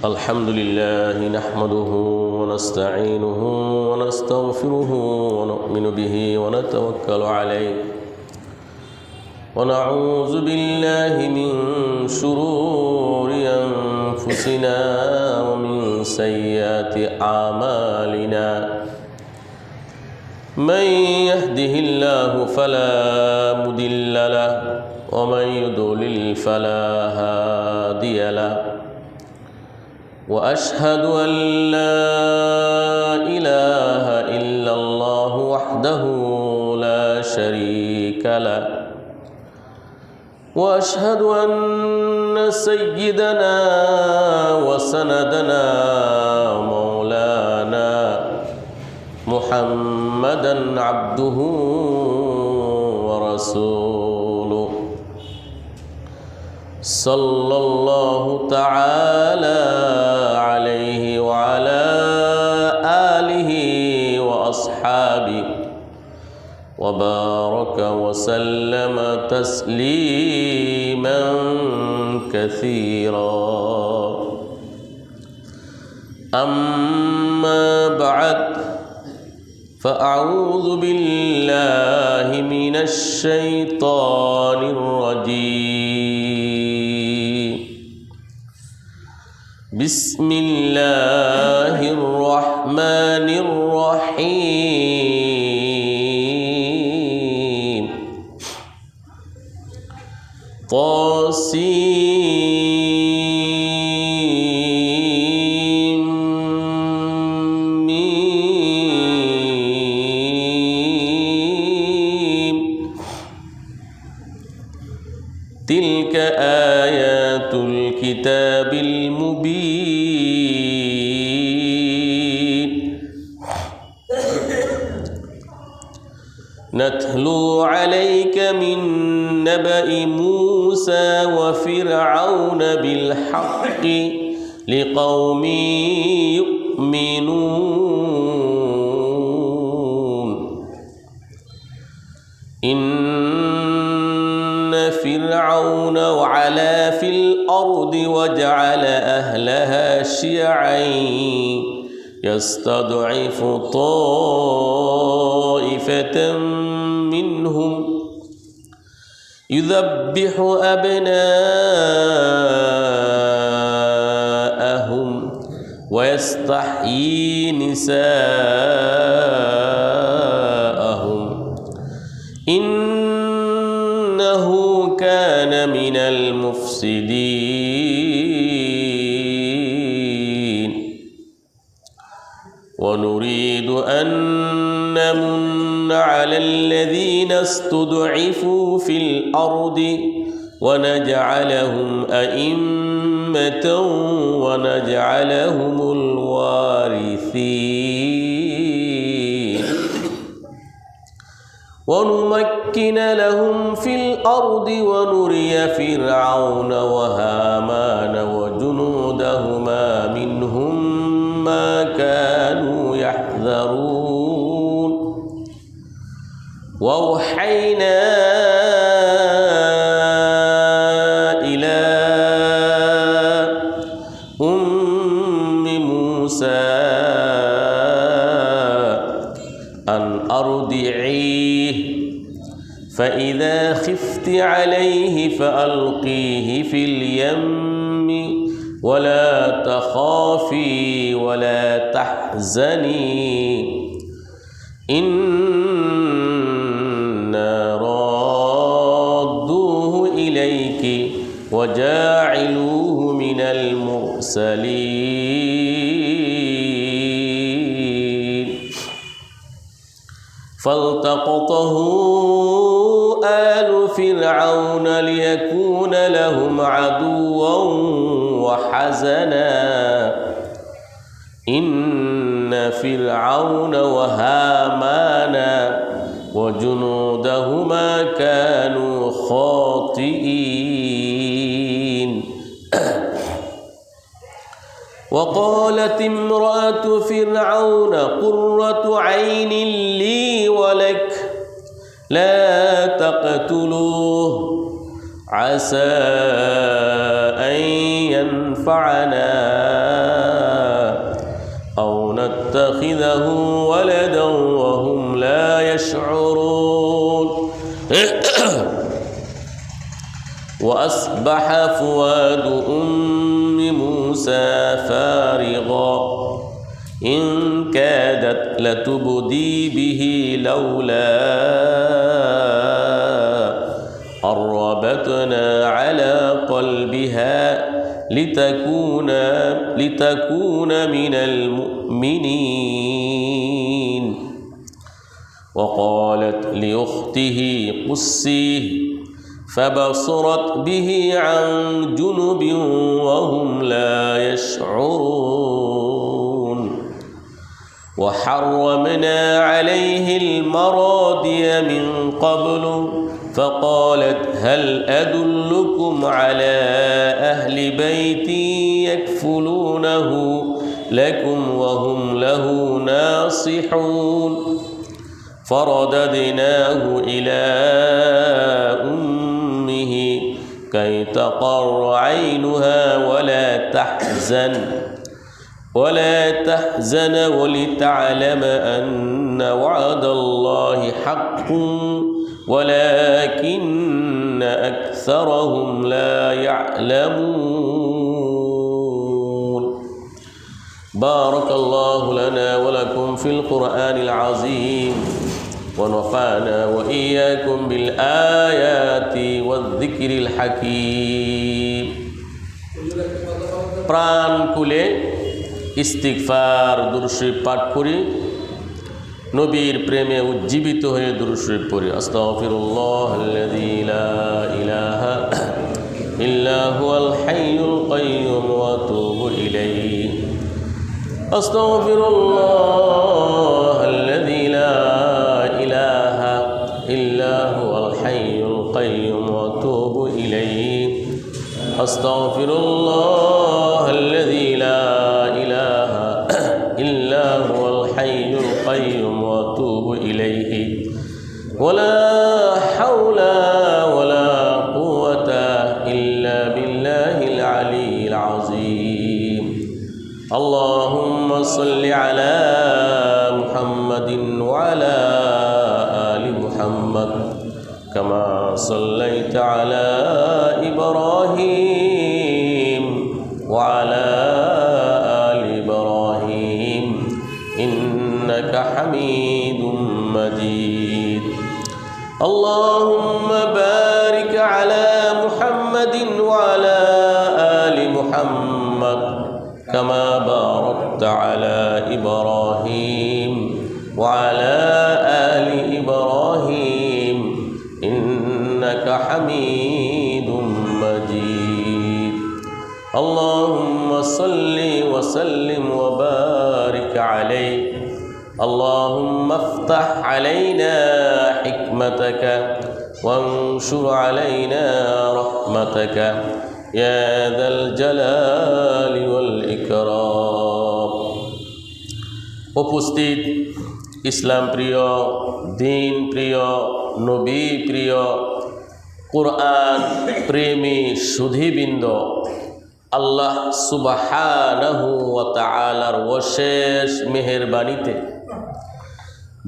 الحمد لله نحمده ونستعينه ونستغفره ونؤمن به ونتوكل عليه ونعوذ بالله من شرور أنفسنا ومن سيئات أعمالنا من يهده الله فلا مضل له ومن يضلل فلا هادي له وأشهد أن لا إله إلا الله وحده لا شريك له وأشهد أن سيدنا وسندنا مولانا محمدا عبده ورسوله صلى الله تعالى عليه وعلى آله وأصحابه وبارك وسلم تسليما كثيرا أما بعد فأعوذ بالله من الشيطان الرجيم بسم الله الرحمن الرحيم تلك آيات الكتاب المبين نتلو عليك من نبأ موسى وفرعون بالحق لقوم يؤمنون إن فرعون وعلا في الأرض وجعل أهلها شيعا يستضعف طائفة منهم يذبح أبناءهم ويستحيي نساءهم إنه كان من المفسدين ونريد أن نمن على الذين استضعفوا في الأرض ونجعلهم أئمة ونجعلهم الوارثين ونمكن لهم في الأرض ونري فرعون وهامان وجنودهما منهم ما كانوا يحذرون وأوحينا إلى أم موسى أن أرضعيه فإذا خفت عليه فألقيه في اليم ولا تخافي ولا تحزني إنا رادوه إليك وجاعلوه من المرسلين فالتقطه آل فرعون ليكون لهم عدوا وحزنا إن فرعون وهامان وجنودهما كانوا خاطئين وقالت امرأة فرعون قرة عين لي ولك لا تقتلوه عسى أن ينفعنا أو نتخذه ولدا وهم لا يشعرون وأصبح فؤاد أم موسى فارغا إن كادت لتبدي به لولا أن ربطنا على قلبها لتكون من المؤمنين وقالت لأخته قصيه فبصرت به عن جنب وهم لا يشعرون وحرمنا عليه المراضي من قبل فقالت هل أدلكم على أهل بيت يكفلونه لكم وهم له ناصحون فرددناه إلى أمه كي تقر عينها ولا تحزن ولتعلم أن وعد الله حق ولكن أكثرهم لا يعلمون بارك الله لنا ولكم في القرآن العظيم ونفعنا وإياكم بالآيات والذكر الحكيم প্রাণ খুলে ইস্তিগফার দুরূদ শরীফ পাঠ করি নবীর প্রেমে উজ্জীবিত হয়ে দুরূদ শরীফ পড়ি আস্তাগফিরুল্লাহাল্লাযী লা ইলাহা ইল্লা হুয়াল হাইয়ুল কাইয়্যুম ওয়া আতুবু ইলাইহি আস্তাগফিরুল্লাহাল্লাযী লা ইলাহা ইল্লা হুয়াল হাইয়ুল কাইয়্যুম ওয়া আতুবু ইলাইহি আস্তাগফিরুল্লাহাল্লাযী লা ইলাহা ইল্লা হুয়াল হাইয়ুল কাইয়্যুম ওয়া আতুবু ইলাইহি ওয়ালা হাওলা ওয়ালা কুওয়াতা ইল্লা বিল্লাহিল আলিয়্যিল আযীম আল্লাহুম্মা সাল্লি আলা মুহাম্মাদিন ওয়া আলা আলি মুহাম্মাদ কামা সাল্লাইতা আলা ইব্রাহিম ওয়া আলা আলি ইব্রাহিম ইন্নাকা হামিদুম মাজিদ اللهم بارك على محمد وعلى آل محمد كما باركت على إبراهيم وعلى آل إبراهيم إنك حميد مجيد اللهم صل وسلم وبارك عليه اللهم افتح علينا حكمتك وانشر علينا رحمتك يا ذا الجلال والإكرام উপস্থিত ইসলাম প্রিয় দিন প্রিয় নবী প্রিয় কোরআন প্রেমী সুধীবৃন্দ আল্লাহ সুবহানাহু ওয়া তাআলার অশেষ মেহেরবানিতে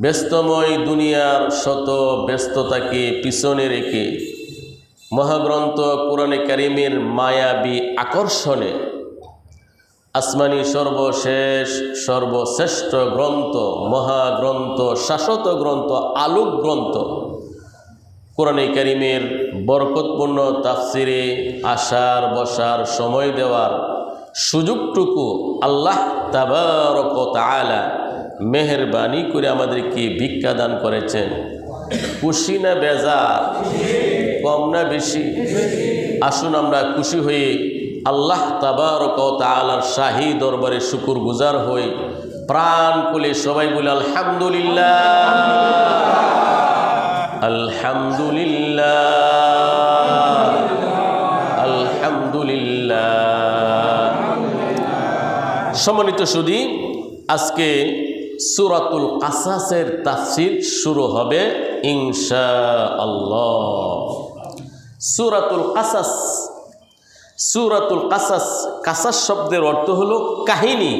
ব্যস্তময় দুনিয়ার শত ব্যস্ততাকে পিছনে রেখে মহাগ্রন্থ কোরআনে কারীমের মায়াবী আকর্ষণে আসমানি সর্বশেষ সর্বশ্রেষ্ঠ গ্রন্থ মহাগ্রন্থ শাশ্বত গ্রন্থ আলোক গ্রন্থ কোরআনে কারীমের বরকতপূর্ণ তাফসিরে আসার বসার সময় দেওয়ার সুযোগটুকু আল্লাহ তাবারক ওয়া তাআলা মেহেরবানি করে আমাদেরকে ভিক্ষা দান করেছেন। খুশি না বেজার, কম না বেশি? আসুন আমরা খুশি হয়ে আল্লাহ তাবারক ওয়া তাআলার শাহী দরবারে শুকরগুজার হই। প্রাণ খুলে সবাই বলে আলহামদুলিল্লাহ, আলহামদুলিল্লাহ, আলহামদুলিল্লাহ। সম্মানিত সুধী, আজকে সূরাতুল কাসাসের তাফসীর শুরু হবে ইনশাআল্লাহ। সূরাতুল কাসাস সূরাতুল কাসাস, কাসাস শব্দের অর্থ হলো কাহিনী,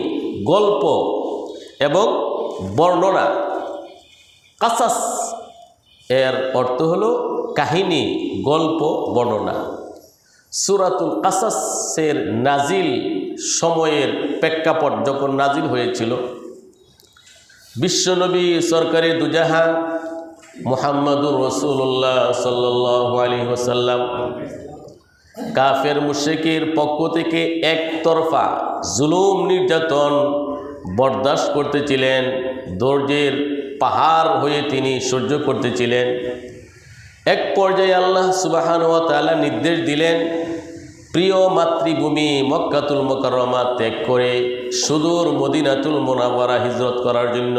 গল্প এবং বর্ণনা। কাসাস এর অর্থ হলো কাহিনী, গল্প, বর্ণনা। সূরাতুল কাসাসের নাজিল সময়ের প্রেক্ষাপট যখন নাজিল হয়েছিল, বিশ্বনবী সরকারি দুজাহান মুহাম্মাদুর রাসূলুল্লাহ সাল্লাল্লাহু আলাইহি ওয়াসাল্লাম কাফের মুশরিকের পক্ষ থেকে একতরফা জুলুম নির্যাতন বরদাস্ত করতেছিলেন, ধৈর্যের পাহাড় হয়ে তিনি সহ্য করতেছিলেন। এক পর্যায়ে আল্লাহ সুবহানাহু ওয়া তাআলা নির্দেশ দিলেন, প্রিয় মাতৃভূমি মক্কাতুল মুকাররমা ত্যাগ করে সুদূর মদিনাতুল মুনাওয়ারা হিজরত করার জন্য।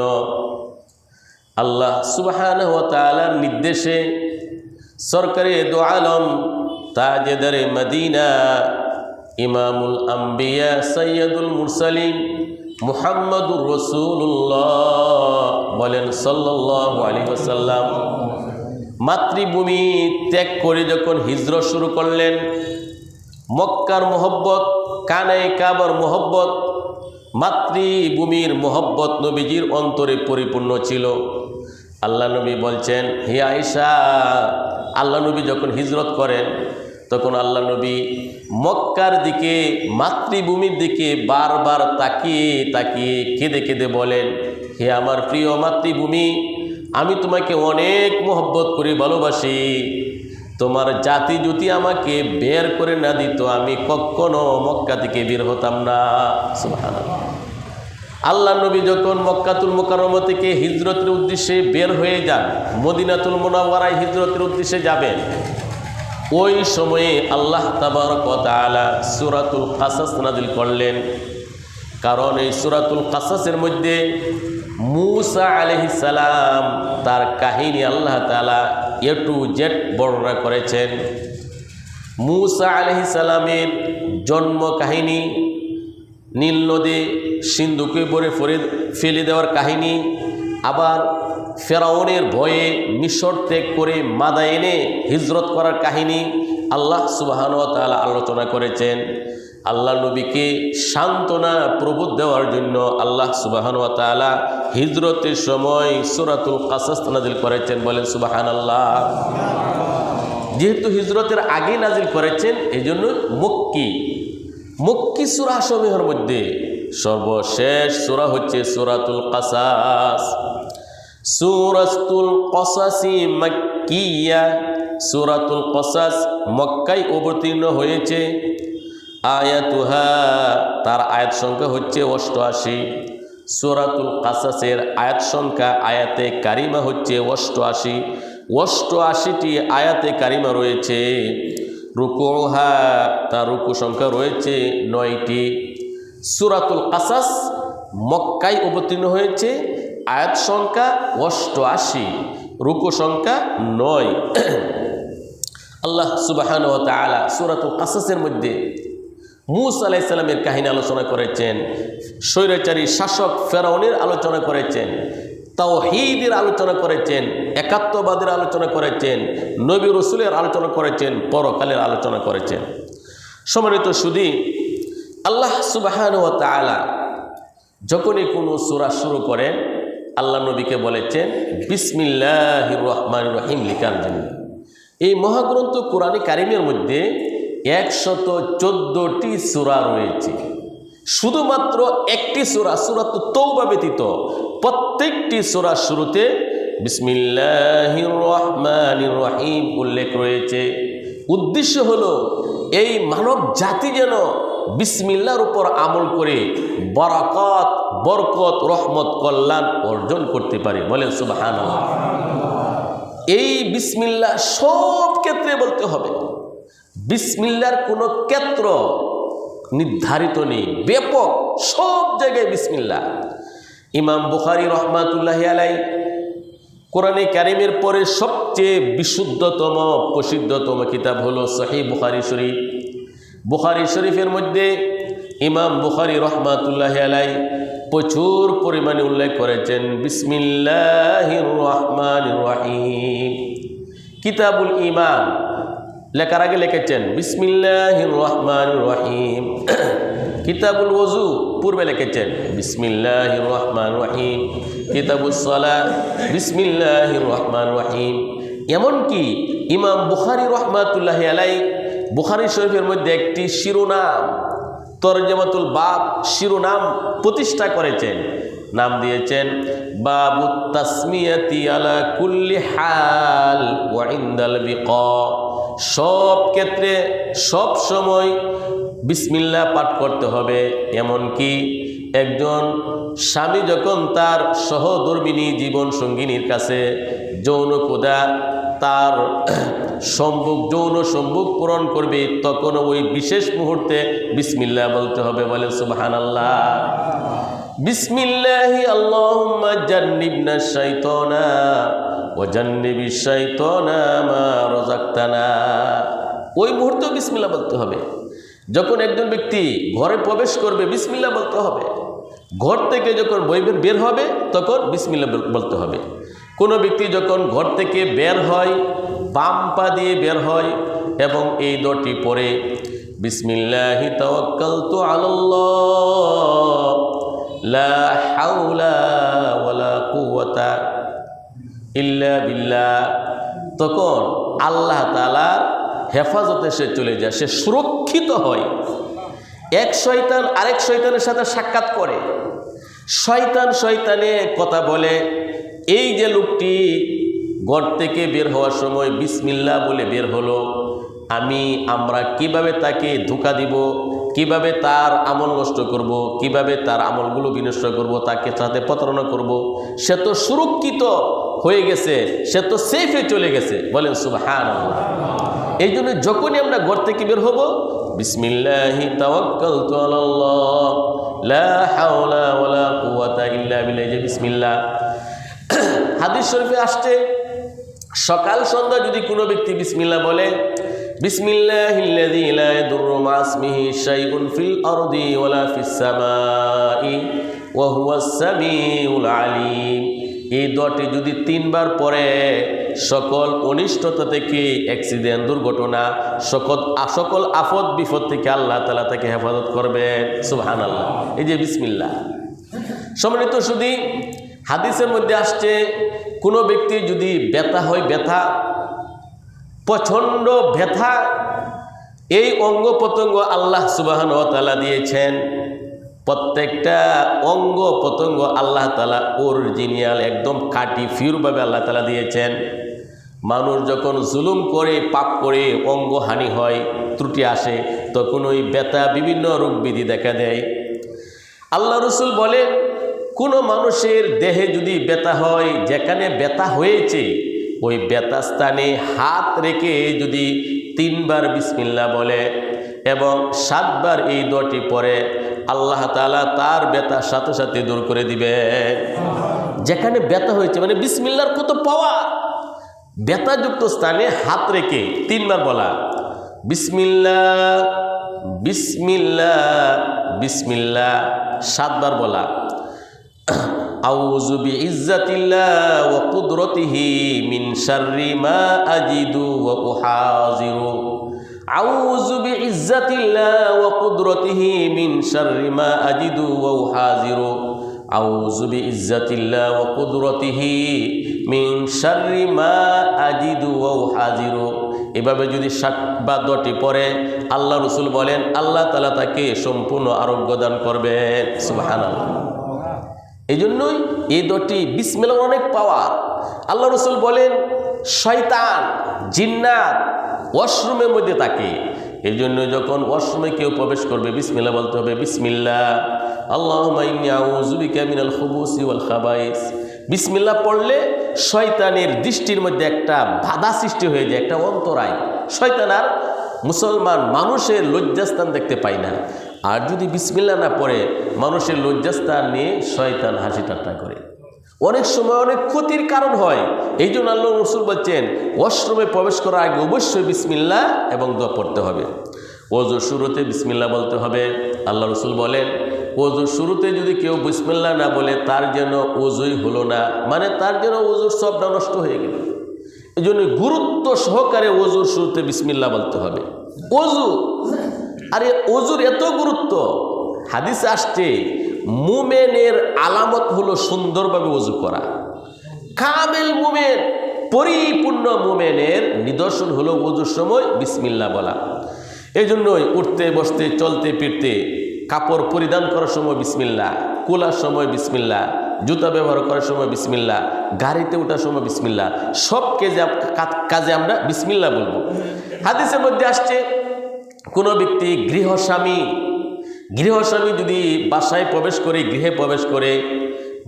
আল্লাহ সুবহানাহু ওয়া তাআলার নির্দেশে সরকারে দু আলম তাজেদারে মদিনা ইমামুল আম্বিয়া সৈয়দুল মুরসালিন মুহাম্মাদুর রাসূলুল্লাহ বলেন সাল্লাল্লাহু আলাইহি ওয়াসাল্লাম মাতৃভূমি ত্যাগ করে যখন হিজরত শুরু করলেন, মক্কার মোহব্বত, কানে কাবার মোহব্বত, মাতৃভূমির মোহব্বত নবীজির অন্তরে পরিপূর্ণ ছিল। আল্লাহ নবী বলছেন, হে আয়েশা, আল্লাহ নবী যখন হিজরত করেন তখন আল্লাহ নবী মক্কার দিকে, মাতৃভূমির দিকে বারবার তাকিয়ে তাকিয়ে কেঁদে কেঁদে বলেন, হে আমার প্রিয় মাতৃভূমি, আমি তোমাকে অনেক মোহব্বত করে ভালোবাসি। তোমার জাতি যদি আমাকে বের করে না দিত, আমি কখনো মক্কা থেকে বের হতাম না। সুবহানাল্লাহ। আল্লাহ নবী যখন মক্কাতুল মুকাররমা থেকে হিজরতের উদ্দেশ্যে বের হয়ে যান, মদিনাতুল মুনাওয়ারায় হিজরতের উদ্দেশ্যে যাবেন, ওই সময়ে আল্লাহ তাবারক ওয়া তাআলা সূরাতুল কাসাস নাযিল করলেন। কারণ এই সূরাতুল কাসাসের মধ্যে মূসা আলাইহিস সালাম তার কাহিনী আল্লাহ তাআলা এ টু জেড বর্ণনা করেছেন। মূসা আলাইহিস সালামের জন্ম কাহিনী, নীল নদী সিন্ধুকে ভরে ফেলে দেওয়ার কাহিনী, আবার ফেরাউনের ভয়ে মিশর ত্যাগ করে মাদায়েনে হিজরত করার কাহিনী আল্লাহ সুবহানাহু ওয়া তাআলা আলোচনা করেছেন। আল্লাহ নবীকে সান্ত্বনা প্রবোধ দেওয়ার জন্য আল্লাহ সুবহানাহু ওয়া তাআলা হিজরতের সময় সূরাতুল কাসাস নাযিল করেছেন। বলেন সুবহানাল্লাহ। যেহেতু হিজরতের আগে নাযিল করেছেন, এই জন্য মক্কি সূরা সমূহের মধ্যে সর্বশেষ সূরা হচ্ছে সূরাতুল কাসাস। সূরাতুল কাসাসি মাক্কিয়া, সূরাতুল কাসাস মক্কায় অবতীর্ণ হয়েছে। আয়াতুহা, তার আয়াত সংখ্যা হচ্ছে 88। সূরাতুল কাসাসের আয়াত সংখ্যা আয়াতে কারিমা হচ্ছে 88। 88টি আয়াতে কারিমা রয়েছে। রুকুহা, তার রুকু সংখ্যা রয়েছে 9টি। সূরাতুল কাসাস মক্কায় অবতীর্ণ হয়েছে, আয়াত সংখ্যা 88, রুকু সংখ্যা 9। আল্লাহ সুবহানাহু ওয়া তাআলা সূরাতুল কাসাসের মধ্যে মূসা আলাইহিস সালামের কাহিনী আলোচনা করেছেন, স্বৈরাচারী শাসক ফেরাউনের আলোচনা করেছেন, তাওহীদের আলোচনা করেছেন, একাত্মবাদের আলোচনা করেছেন, নবী রাসূলের আলোচনা করেছেন, পরকালের আলোচনা করেছেন। সম্মানিত সুধী, আল্লাহ সুবহানাহু ওয়া তাআলা যখনই কোনো সূরা শুরু করেন, আল্লাহ নবীকে বলেছেন বিসমিল্লাহির রহমানির রহিম লিখার জন্য। এই মহাগ্রন্থ কোরআনে কারিমের মধ্যে 114টি সূরা রয়েছে। শুধুমাত্র একটি সূরা, সূরাতুত তাওবা ব্যতীত প্রত্যেকটি সূরার শুরুতে বিসমিল্লাহির রহমানির রহিম উল্লেখ রয়েছে। উদ্দেশ্য হলো এই মানব জাতি যেন বিসমিল্লাহর উপর আমল করে বারাকাত, বরকত, রহমত, কল্যাণ অর্জন করতে পারে। বলেন সুবহানাল্লাহ। এই বিসমিল্লাহ সব ক্ষেত্রে বলতে হবে। বিসমিল্লাহর কোনো ক্ষেত্র নির্ধারিত নেই, ব্যাপক, সব জায়গায় বিসমিল্লাহ। ইমাম বুখারী রহমাতুল্লাহি আলাইহি কোরআনে কারিমের পরে সবচেয়ে বিশুদ্ধতম, প্রসিদ্ধতম কিতাব হলো সহিহ বুখারী শরীফ। বুখারী শরীফের মধ্যে ইমাম বুখারী রহমাতুল্লাহি আলাইহি প্রচুর পরিমাণে উল্লেখ করেছেন বিসমিল্লাহির রহমানির রহিম। কিতাবুল ঈমান, লেখার আগে লিখেছেন বিসমিল্লাহির রহমানির রহিম। কিতাবুল ওযু পূর্বে লিখেছেন বিসমিল্লাহির রহমানির রহিম। কিতাবুস সালাহ বিসমিল্লাহির রহমানির রহিম। এমনকি ইমাম বুখারী রাহমাতুল্লাহি আলাইহি বুখারী শরীফের মধ্যে একটি শিরোনাম তরজমাতুল বাব শিরোনাম প্রতিষ্ঠা করেছেন, নাম দিয়েছেন বাবুত তাসমিয়াতি আলা কুল্লি হাল ওয়া ইনদাল বিকা। সব ক্ষেত্রে সব সময় বিসমিল্লাহ পাঠ করতে হবে। এমনকি একজন স্বামী যখন তার সহধর্মিণী জীবন সঙ্গিনীর কাছে যৌন ক্ষুধা তার যৌন সম্ভোগ পূরণ করবে, তখন ওই বিশেষ মুহূর্তে বিসমিল্লাহ বলতে হবে। বলে সুবহানাল্লাহ। বিসমিল্লাহি আল্লাহুম্মা জান্নিবনা শাইতানা ওয়া জান্নিবিশ শাইতানা মা রাযাকতানা। ওই মুহূর্তে বিসমিল্লাহ বলতে হবে। যখন একজন ব্যক্তি ঘরে প্রবেশ করবে বিসমিল্লাহ বলতে হবে। ঘর থেকে যখন বের হবে তখন বিসমিল্লাহ বলতে হবে। কোনো ব্যক্তি যখন ঘর থেকে বের হয় বাম পা দিয়ে বের হয় এবং এই দোয়াটি পড়ে বিসমিল্লাহি তাওয়াক্কালতু আলাল্লাহ লা হাওলা ওয়ালা কুওয়াতা ইল্লা বিল্লাহ, তখন আল্লাহ তাআলার হেফাজতে সে চলে যায়, সে সুরক্ষিত হয়। এক শয়তান আরেক শয়তানের সাথে সাক্ষাৎ করে, শয়তানে কথা বলে। এই যে লোকটি ঘর থেকে বের হওয়ার সময় বিসমিল্লাহ বলে বের হলো, আমরা কিভাবে তাকে ধোঁকা দিব, কিভাবে তার আমল নষ্ট করব, কিভাবে তার আমলগুলো বিনষ্ট করব, তাকে সাথে প্রতারণা করব, সে তো সুরক্ষিত হয়ে গেছে, সে তো সেফে চলে গেছে। বলেন সুবহানাল্লাহ। এই জন্য যখনই আমরা ঘর থেকে বের হব বিসমিল্লাহি তাওয়াক্কালতু আলাল্লাহ লা হাওলা ওয়ালা কুওয়াতা ইল্লা বিল্লাহ, যে বিসমিল্লাহ। হাদিস শরীফে আসছে সকাল সন্ধ্যা যদি কোনো ব্যক্তি বিসমিল্লাহ বলে বিসমিল্লাহিল্লাযী লা ইয়াদুররু মা ইসমিহি শাইউন ফিল আরদি ওয়ালা ফিস সামাই ওয়া হুয়াস সামিউল আলিম, এই দোয়াটি যদি 3 বার পড়ে সকল অনিষ্টতা থেকে, অ্যাক্সিডেন্ট দুর্ঘটনা, সকল আফত বিপদ থেকে আল্লাহ তাআলা তাকে হেফাজত করবেন। সুবহানাল্লাহ। এই যে বিসমিল্লাহ। সম্মানিত শুধু হাদিসের মধ্যে আসছে কোনো ব্যক্তি যদি ব্যথা হয়, ব্যথা প্রচণ্ড ব্যথা, এই অঙ্গ প্রত্যঙ্গ আল্লাহ সুবহানাহু ওয়া তাআলা দিয়েছেন, প্রত্যেকটা অঙ্গ প্রত্যঙ্গ আল্লাহ তাআলা অরিজিনাল একদম খাঁটি পিওরভাবে আল্লাহ তাআলা দিয়েছেন। মানুষ যখন জুলুম করে পাপ করে অঙ্গ হানি হয়, ত্রুটি আসে, তখন ওই ব্যথা বিভিন্ন রোগ ব্যাধি দেখা দেয়। আল্লাহ রাসূল বলেন কোনো মানুষের দেহে যদি ব্যথা হয়, যেখানে ব্যথা হয়েছে ওই ব্যথা স্থানে হাত রেখে যদি 3 বার বিসমিল্লাহ বলে এবং 7 বার এই দোয়াটি পড়ে, আল্লাহ তাআলা তার ব্যথা সাথে সাথে দূর করে দিবে। যেখানে ব্যথা হয়েছে, মানে বিসমিল্লাহর কত পাওয়ার। ব্যথাযুক্ত স্থানে হাত রেখে 3 বার বলা, বিসমিল্লাহ বিসমিল্লাহ বিসমিল্লাহ 7 বার বলা, আউযু বিইজ্জাতিল্লাহ ওয়া কুদরতিহি মিন শাররি মা আজিদু ওয়া উহাযিরু, আউযু বিইজ্জাতিল্লাহ ওয়া কুদরতিহি মিন শাররি মা আজিদু ওয়া উহাযিরু, আউযু বিইজ্জাতিল্লাহ ওয়া কুদরতিহি মিন শাররি মা আজিদু ওয়া উহাযিরু। এভাবে যদি 7 বার দোয়াটি পড়ে আল্লাহ রাসূল বলেন আল্লাহ তাআলা তাকে সম্পূর্ণ আরোগ্য দান করবেন। সুবহানাল্লাহ। এই জন্যই এই দোয়াটি বিসমিল্লাহ অনেক পাওয়ার। আল্লাহ রাসূল বলেন শয়তান জিন্নাত ওয়াশরুমের মধ্যে থাকে, এই জন্য যখন ওয়াশরুমে কেউ প্রবেশ করবে বিসমিল্লাহ বলতে হবে। বিসমিল্লাহ আল্লাহুম্মা ইন্নী আউযু বিকা মিনাল খুবুসি ওয়াল খাবাইস। বিসমিল্লাহ পড়লে শয়তানের দৃষ্টির মধ্যে একটা বাধা সৃষ্টি হয়ে যায়, একটা অন্তরায়। শয়তান আর মুসলমান মানুষের লজ্জাস্থান দেখতে পায় না। আর যদি বিসমিল্লাহ না পড়ে মানুষের লজ্জাস্থান নিয়ে শয়তান হাসি ঠাট্টা করে, অনেক সময় অনেক ক্ষতির কারণ হয়। এই জন্য আল্লাহ রাসূল বলছেন ওয়াশরুমে প্রবেশ করার আগে অবশ্যই বিসমিল্লাহ এবং দোয়া পড়তে হবে। ওযুর শুরুতে বিসমিল্লাহ বলতে হবে। আল্লাহ রাসূল বলেন ওযুর শুরুতে যদি কেউ বিসমিল্লাহ না বলে তার যেন ওযুই হলো না, মানে তার যেন ওযুর সবটা নষ্ট হয়ে গেল। এই জন্য গুরুত্ব সহকারে ওযুর শুরুতে বিসমিল্লাহ বলতে হবে। ওযু, আরে ওযুর এত গুরুত্ব, হাদিসে আসছে মুমিনের আলামত হলো সুন্দরভাবে ওযু করা। কামেল মুমিন, পরিপূর্ণ মুমিনের নিদর্শন হলো ওযুর সময় বিসমিল্লাহ বলা। এই জন্যই উঠতে বসতে চলতে ফিরতে, কাপড় পরিধান করার সময় বিসমিল্লাহ, কোলার সময় বিসমিল্লাহ, জুতা ব্যবহার করার সময় বিসমিল্লাহ, গাড়িতে ওঠার সময় বিসমিল্লাহ, সব কাজে আমরা বিসমিল্লাহ বলবো। হাদিসের মধ্যে আসছে কোনো ব্যক্তি গৃহস্বামী যদি বাসায় প্রবেশ করে, গৃহে প্রবেশ করে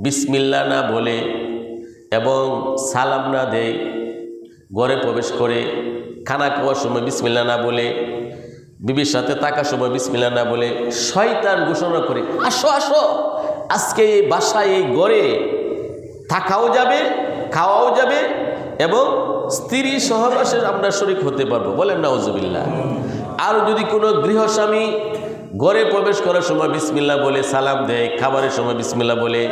বিসমিল্লাহ না বলে এবং সালাম না দেয়, ঘরে প্রবেশ করে খানা খাওয়ার সময় বিসমিল্লাহ না বলে, বিবির সাথে থাকার সময় বিসমিল্লাহ না বলে, শয়তান ঘোষণা করে আসো আসো, আজকে এই বাসায় এই ঘরে থাকাও যাবে, খাওয়াও যাবে এবং স্ত্রী সহবাসে আমরা শরীক হতে পারবো, বলেন নাউজুবিল্লাহ। আর যদি কোনো গৃহস্বামী ঘরে প্রবেশ করার সময় বিসমিল্লাহ বলে সালাম দেয়, খাবারের সময় বিসমিল্লাহ বলে,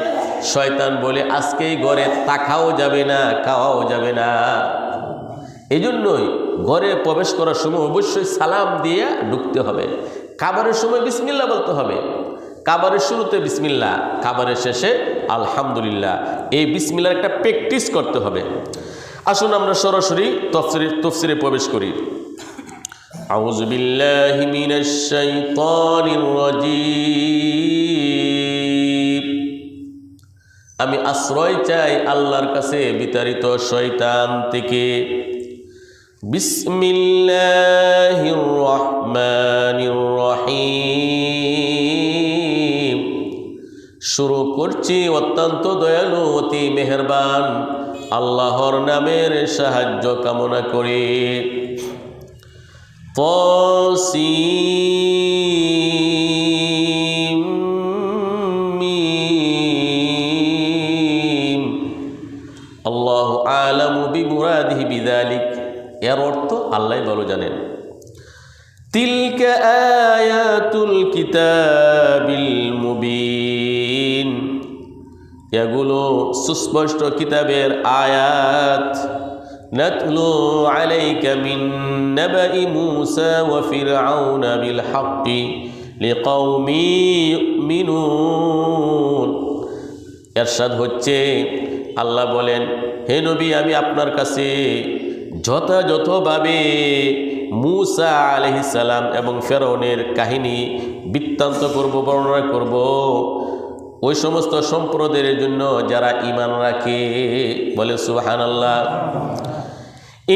শয়তান বলে আজকেই ঘরে থাকাও যাবে না, খাওয়াও যাবে না। এই জন্যই ঘরে প্রবেশ করার সময় অবশ্যই সালাম দিয়ে ঢুকতে হবে। খাবারের সময় বিসমিল্লাহ বলতে হবে, খাবারের শুরুতে বিসমিল্লাহ, খাবারের শেষে আলহামদুলিল্লাহ। এই বিসমিল্লাহর একটা প্র্যাকটিস করতে হবে। আসুন আমরা সরাসরি তফসিরে প্রবেশ করি। আউযু বিল্লাহি মিনাশ শাইতানির রাজীম। আমি আশ্রয় চাই আল্লাহর কাছে বিতাড়িত শয়তান থেকে। বিসমিল্লাহির রহমানির রহিম। শুরু করছি অত্যন্ত দয়ালু অতি মেহেরবান আল্লাহর নামের সাহায্য কামনা করে। তাসিম মিম। আল্লাহু আ'লামু বিমুরাদিহি বিযালিক। এর অর্থ আল্লাহই ভালো জানেন। তিলকা আয়াতুল কিতাবিল মুবিন। এগুলো সুস্পষ্ট কিতাবের আয়াত। নাতলু আলাইকা মিন নাবাই মূসা ওয়া ফিরআউনা বিল হাক্কি লিকাওমি ইউমিনুন। ইরশাদ হচ্ছে, আল্লাহ বলেন, হে নবী, আমি আপনার কাছে যথাযথভাবে মূসা আলাইহিস সালাম এবং ফেরাউনের কাহিনী বৃত্তান্ত করব, বর্ণনা করব ওই সমস্ত সম্প্রদায়ের জন্য যারা ঈমান রাখে। বলে সুবহানাল্লাহ।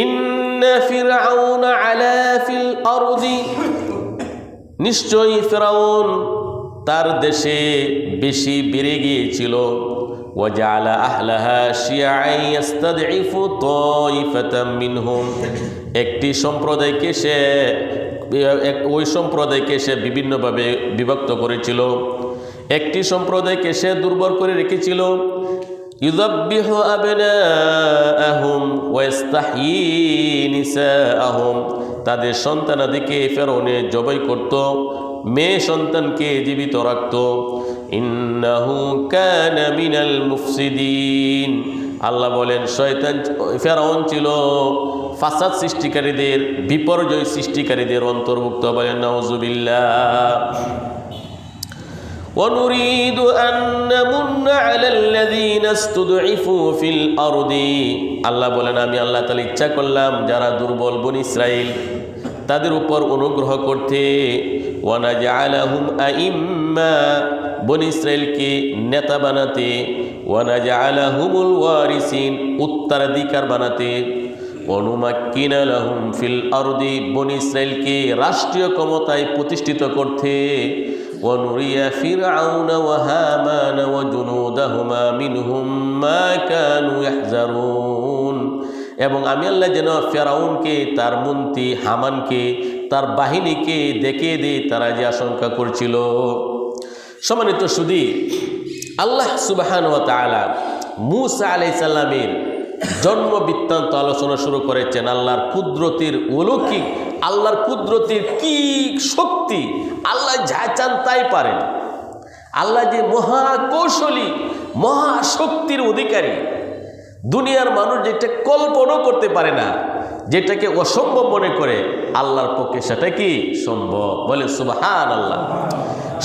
ইন্না ফিরআউনা আলা ফিল আরদি। নিশ্চয়ই ফিরআউন তার দেশে বেশি বেড়ে গিয়েছিল। وجعل أهلها شيعا يستضعف طائفة منهم। একটি সম্প্রদায়কে সে ওই সম্প্রদায়কে সে বিভিন্নভাবে বিভক্ত করেছিল। একটি সম্প্রদায়কে সে দুর্বল করে রেখেছিল। ইউযাব্বিহু আবনাআহুম ওয়া ইস্তাহয়ী নিসাআহুম। তাদের সন্তানাদিকে ফেরাউনে জবাই করত, মেয়ে সন্তানকে জীবিত রাখত। ইন্নাহু কানা মিনাল মুফসিদিন। আল্লাহ বলেন, শয়তান ফেরাউন ছিল ফাসাদ সৃষ্টিকারীদের, বিপর্যয় সৃষ্টিকারীদের অন্তর্ভুক্ত। বলেন নাউজুবিল্লাহ। وَنُرِيدُ أَن نَّمُنَّ عَلَى الَّذِينَ اسْتُضْعِفُوا فِي الْأَرْضِ। আল্লাহ বলেন, আমি আল্লাহ তাআলা ইচ্ছা করলাম যারা দুর্বল বনি ইসরাইল তাদের উপর অনুগ্রহ করতে। ওয়ানাজআলাহুম আইম্মা। বনি ইসরাইলকে নেতা বানাতে। ওয়ানাজআলাহুমুল ওয়ারিসিন। উত্তরাধিকার বানাতে। ওয়ানুমাক্কিনা লাহুম ফিল আরদি। বনি ইসরাইলকে রাষ্ট্রীয় ক্ষমতায় প্রতিষ্ঠিত করতে। ওয়ানুরিয়া ফিরআউনা ওয়া হামানা ওয়া জুনুদাহুমা মিনহুম মা কানু ইয়াহজারুন। এবং আমি আল্লাহ যেন ফেরাউনকে, তার মন্ত্রী হামানকে, তার বাহিনীকে দেখিয়ে দিই তারা যে আশঙ্কা করছিল। সম্মানিত সুধী, আল্লাহ সুবহানাহু ওয়া তাআলা মূসা আলাইহিস সালামের জন্ম বৃত্তান্ত আলোচনা শুরু করেছেন। আল্লাহর কুদরতের অলৌকিক, আল্লাহর কুদরতের কি শক্তি! আল্লাহ যা চান তাই পারেন। আল্লাহ যে মহাকৌশলী, মহাশক্তির অধিকারী। দুনিয়ার মানুষ যেটা কল্পনা করতে পারে না, যেটাকে অসম্ভব মনে করে, আল্লাহর পক্ষে সেটা কি সম্ভব। বলে সুবহানাল্লাহ।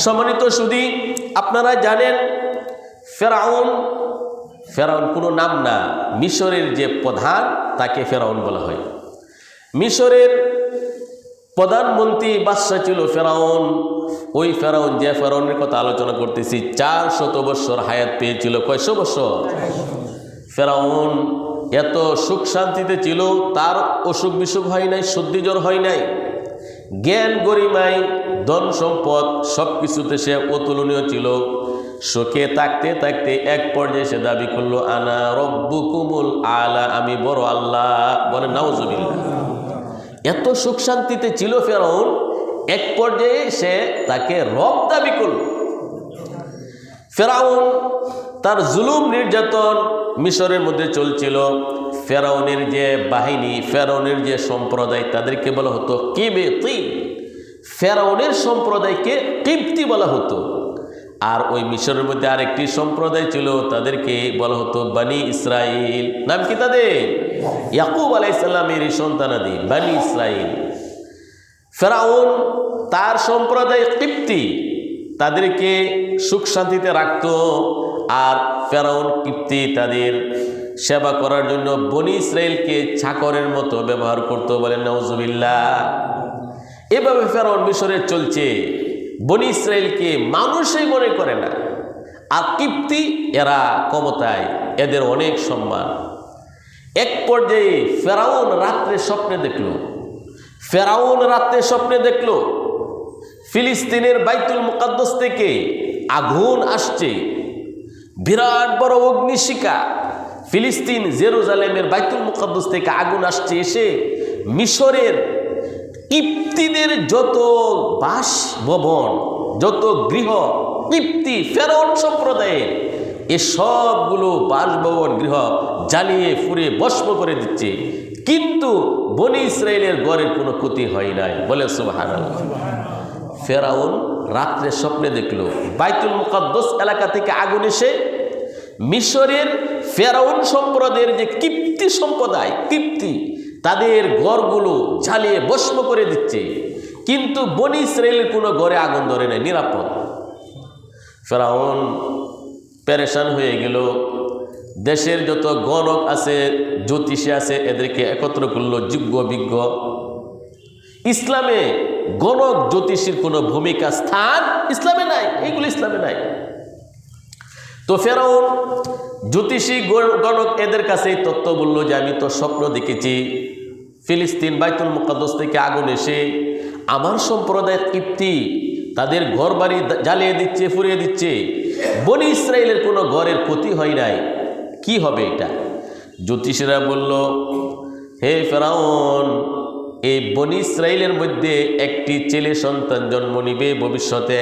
সম্মানিত সুধী, আপনারা জানেন ফেরাউন কোনো নাম না, মিশরের যে প্রধান তাকে ফেরাউন বলা হয়। মিশরের প্রধানমন্ত্রী বাদশাহ ছিল ফেরাউন। ওই ফেরাউন, যে ফেরাউনের কথা আলোচনা করতেছি, 400 বছর হায়াত পেয়েছিল। কয়শো বছর? ফেরাউন এত সুখ শান্তিতে ছিল, তার অসুখ বিসুখ হয় নাই, সর্দি জ্বর হয় নাই। জ্ঞান গরিমায় ধন সম্পদ সব কিছুতে সে অতুলনীয় ছিল। সুখে থাকতে থাকতে এক পর্যায়ে সে দাবি করলো, আনা রব্বুকুমুল আলা, আমি বড় আল্লাহ। বলে নাউজুবিল্লাহ। এত সুখ শান্তিতে ছিল ফেরাউন, এক পর্যায়ে সে তাকে রব দাবি করল। ফেরাউন তার জুলুম নির্যাতন মিশরের মধ্যে চলছিল। ফেরাউনের যে বাহিনী, ফেরাউনের যে সম্প্রদায়, তাদেরকে বলা হতো কিবতি। ফেরাউনের সম্প্রদায়কে কিবতি বলা হতো। আর ওই মিশরের মধ্যে আরেকটি সম্প্রদায় ছিল, তাদেরকে বলা হতো বনি ইসরাইল। নাম কি তাদের? ইয়াকুব আলাইহিস সালামের সন্তানাদি বনি ইসরাইল। ফেরাউন তার সম্প্রদায় কিবতি, তাদেরকে সুখ শান্তিতে রাখত। আর ফেরাউন কিবতি তাদের সেবা করার জন্য বনি ইসরাইলকে চাকরের মতো ব্যবহার করত। বলেন নাউজুবিল্লাহ। এভাবে ফেরাউন মিশরে চলছে। বনি ইসরাইলকে মানুষই মনে করে না। আর কিবতি এরা ক্ষমতায়, এদের অনেক সম্মান। এক পর্যায়ে ফেরাউন রাত্রে স্বপ্নে দেখল ফিলিস্তিনের বাইতুল মুকাদ্দাস থেকে আগুন আসছে, বিরাট বড় অগ্নিশিখা। ফিলিস্তিন জেরুজালেমের বাইতুল মুকাদ্দাস থেকে আগুন আসছে, এসে মিশরের কিপ্তিদের যত বাসভবন, যত গৃহ, কিপ্তি ফেরাউন সম্প্রদায়ের, এ সবগুলো বাসভবন গৃহ জ্বালিয়ে পুড়ে ভস্ম করে দিচ্ছে। কিন্তু বনি ইসরাইলের ঘরের কোনো ক্ষতি হয় নাই। বলে সুবহানাল্লাহ। ফেরাউন রাত্রে স্বপ্নে দেখল বাইতুল মুকাদ্দাস এলাকা থেকে আগুন এসে মিশরের ফেরাউন সম্প্রদায়ের যে কিপ্তি সম্প্রদায়, কিপ্তি, তাদের ঘরগুলো জ্বালিয়ে ভস্ম করে দিচ্ছে। কিন্তু বনি ইসরাইলের কোনো ঘরে আগুন ধরে নাই, নিরাপদ। ফেরাউন পেরেশান হয়ে গেল। দেশের যত গণক আছে, জ্যোতিষী আছে, এদেরকে একত্র করলো, যোগ্য বিজ্ঞ। ইসলামে গণক জ্যোতিষীর কোনো ভূমিকা, স্থান ইসলামে নাই, এইগুলো ইসলামে নাই। তো ফেরাউন জ্যোতিষী গণক এদের কাছে তথ্য বললো যে আমি তো স্বপ্ন দেখেছি, ফিলিস্তিন বাইতুল মুকাদ্দাস থেকে আগুন এসে আমার সম্প্রদায়ের কিপ্তি তাদের ঘর বাড়ি জ্বালিয়ে দিচ্ছে, পুড়িয়ে দিচ্ছে। বনি ইসরাইলের কোনো ঘরের ক্ষতি হয় নাই, কি হবে এটা? জ্যোতিষীরা বলল, হে ফেরাউন, এই বনি ইসরাইলের মধ্যে একটি ছেলে সন্তান জন্ম নিবে ভবিষ্যতে।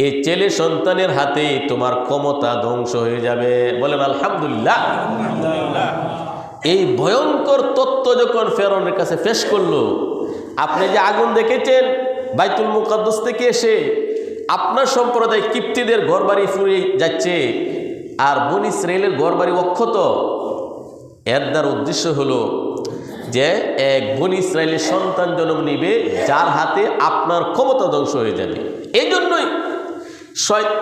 এই ছেলে সন্তানের হাতে তোমার ক্ষমতা ধ্বংস হয়ে যাবে। বলেন আলহামদুলিল্লাহ। এই ভয়ঙ্কর তত্ত্ব যখন ফেরাউনের কাছে পেশ করলো, আপনি যে আগুন দেখেছেন বাইতুল মুকাদ্দাস থেকে এসে, আপনার সম্প্রদায় কিপ্তিদের ঘরবাড়ি ফুরিয়ে যাচ্ছে, আর বনি ইসরাইলের ঘরবাড়ি অক্ষত। এর দ্বারা উদ্দেশ্য হলো যে এক বনি ইসরাইলের সন্তান জন্ম নিবে, যার হাতে আপনার ক্ষমতা ধ্বংস হয়ে যাবে। এই জন্যই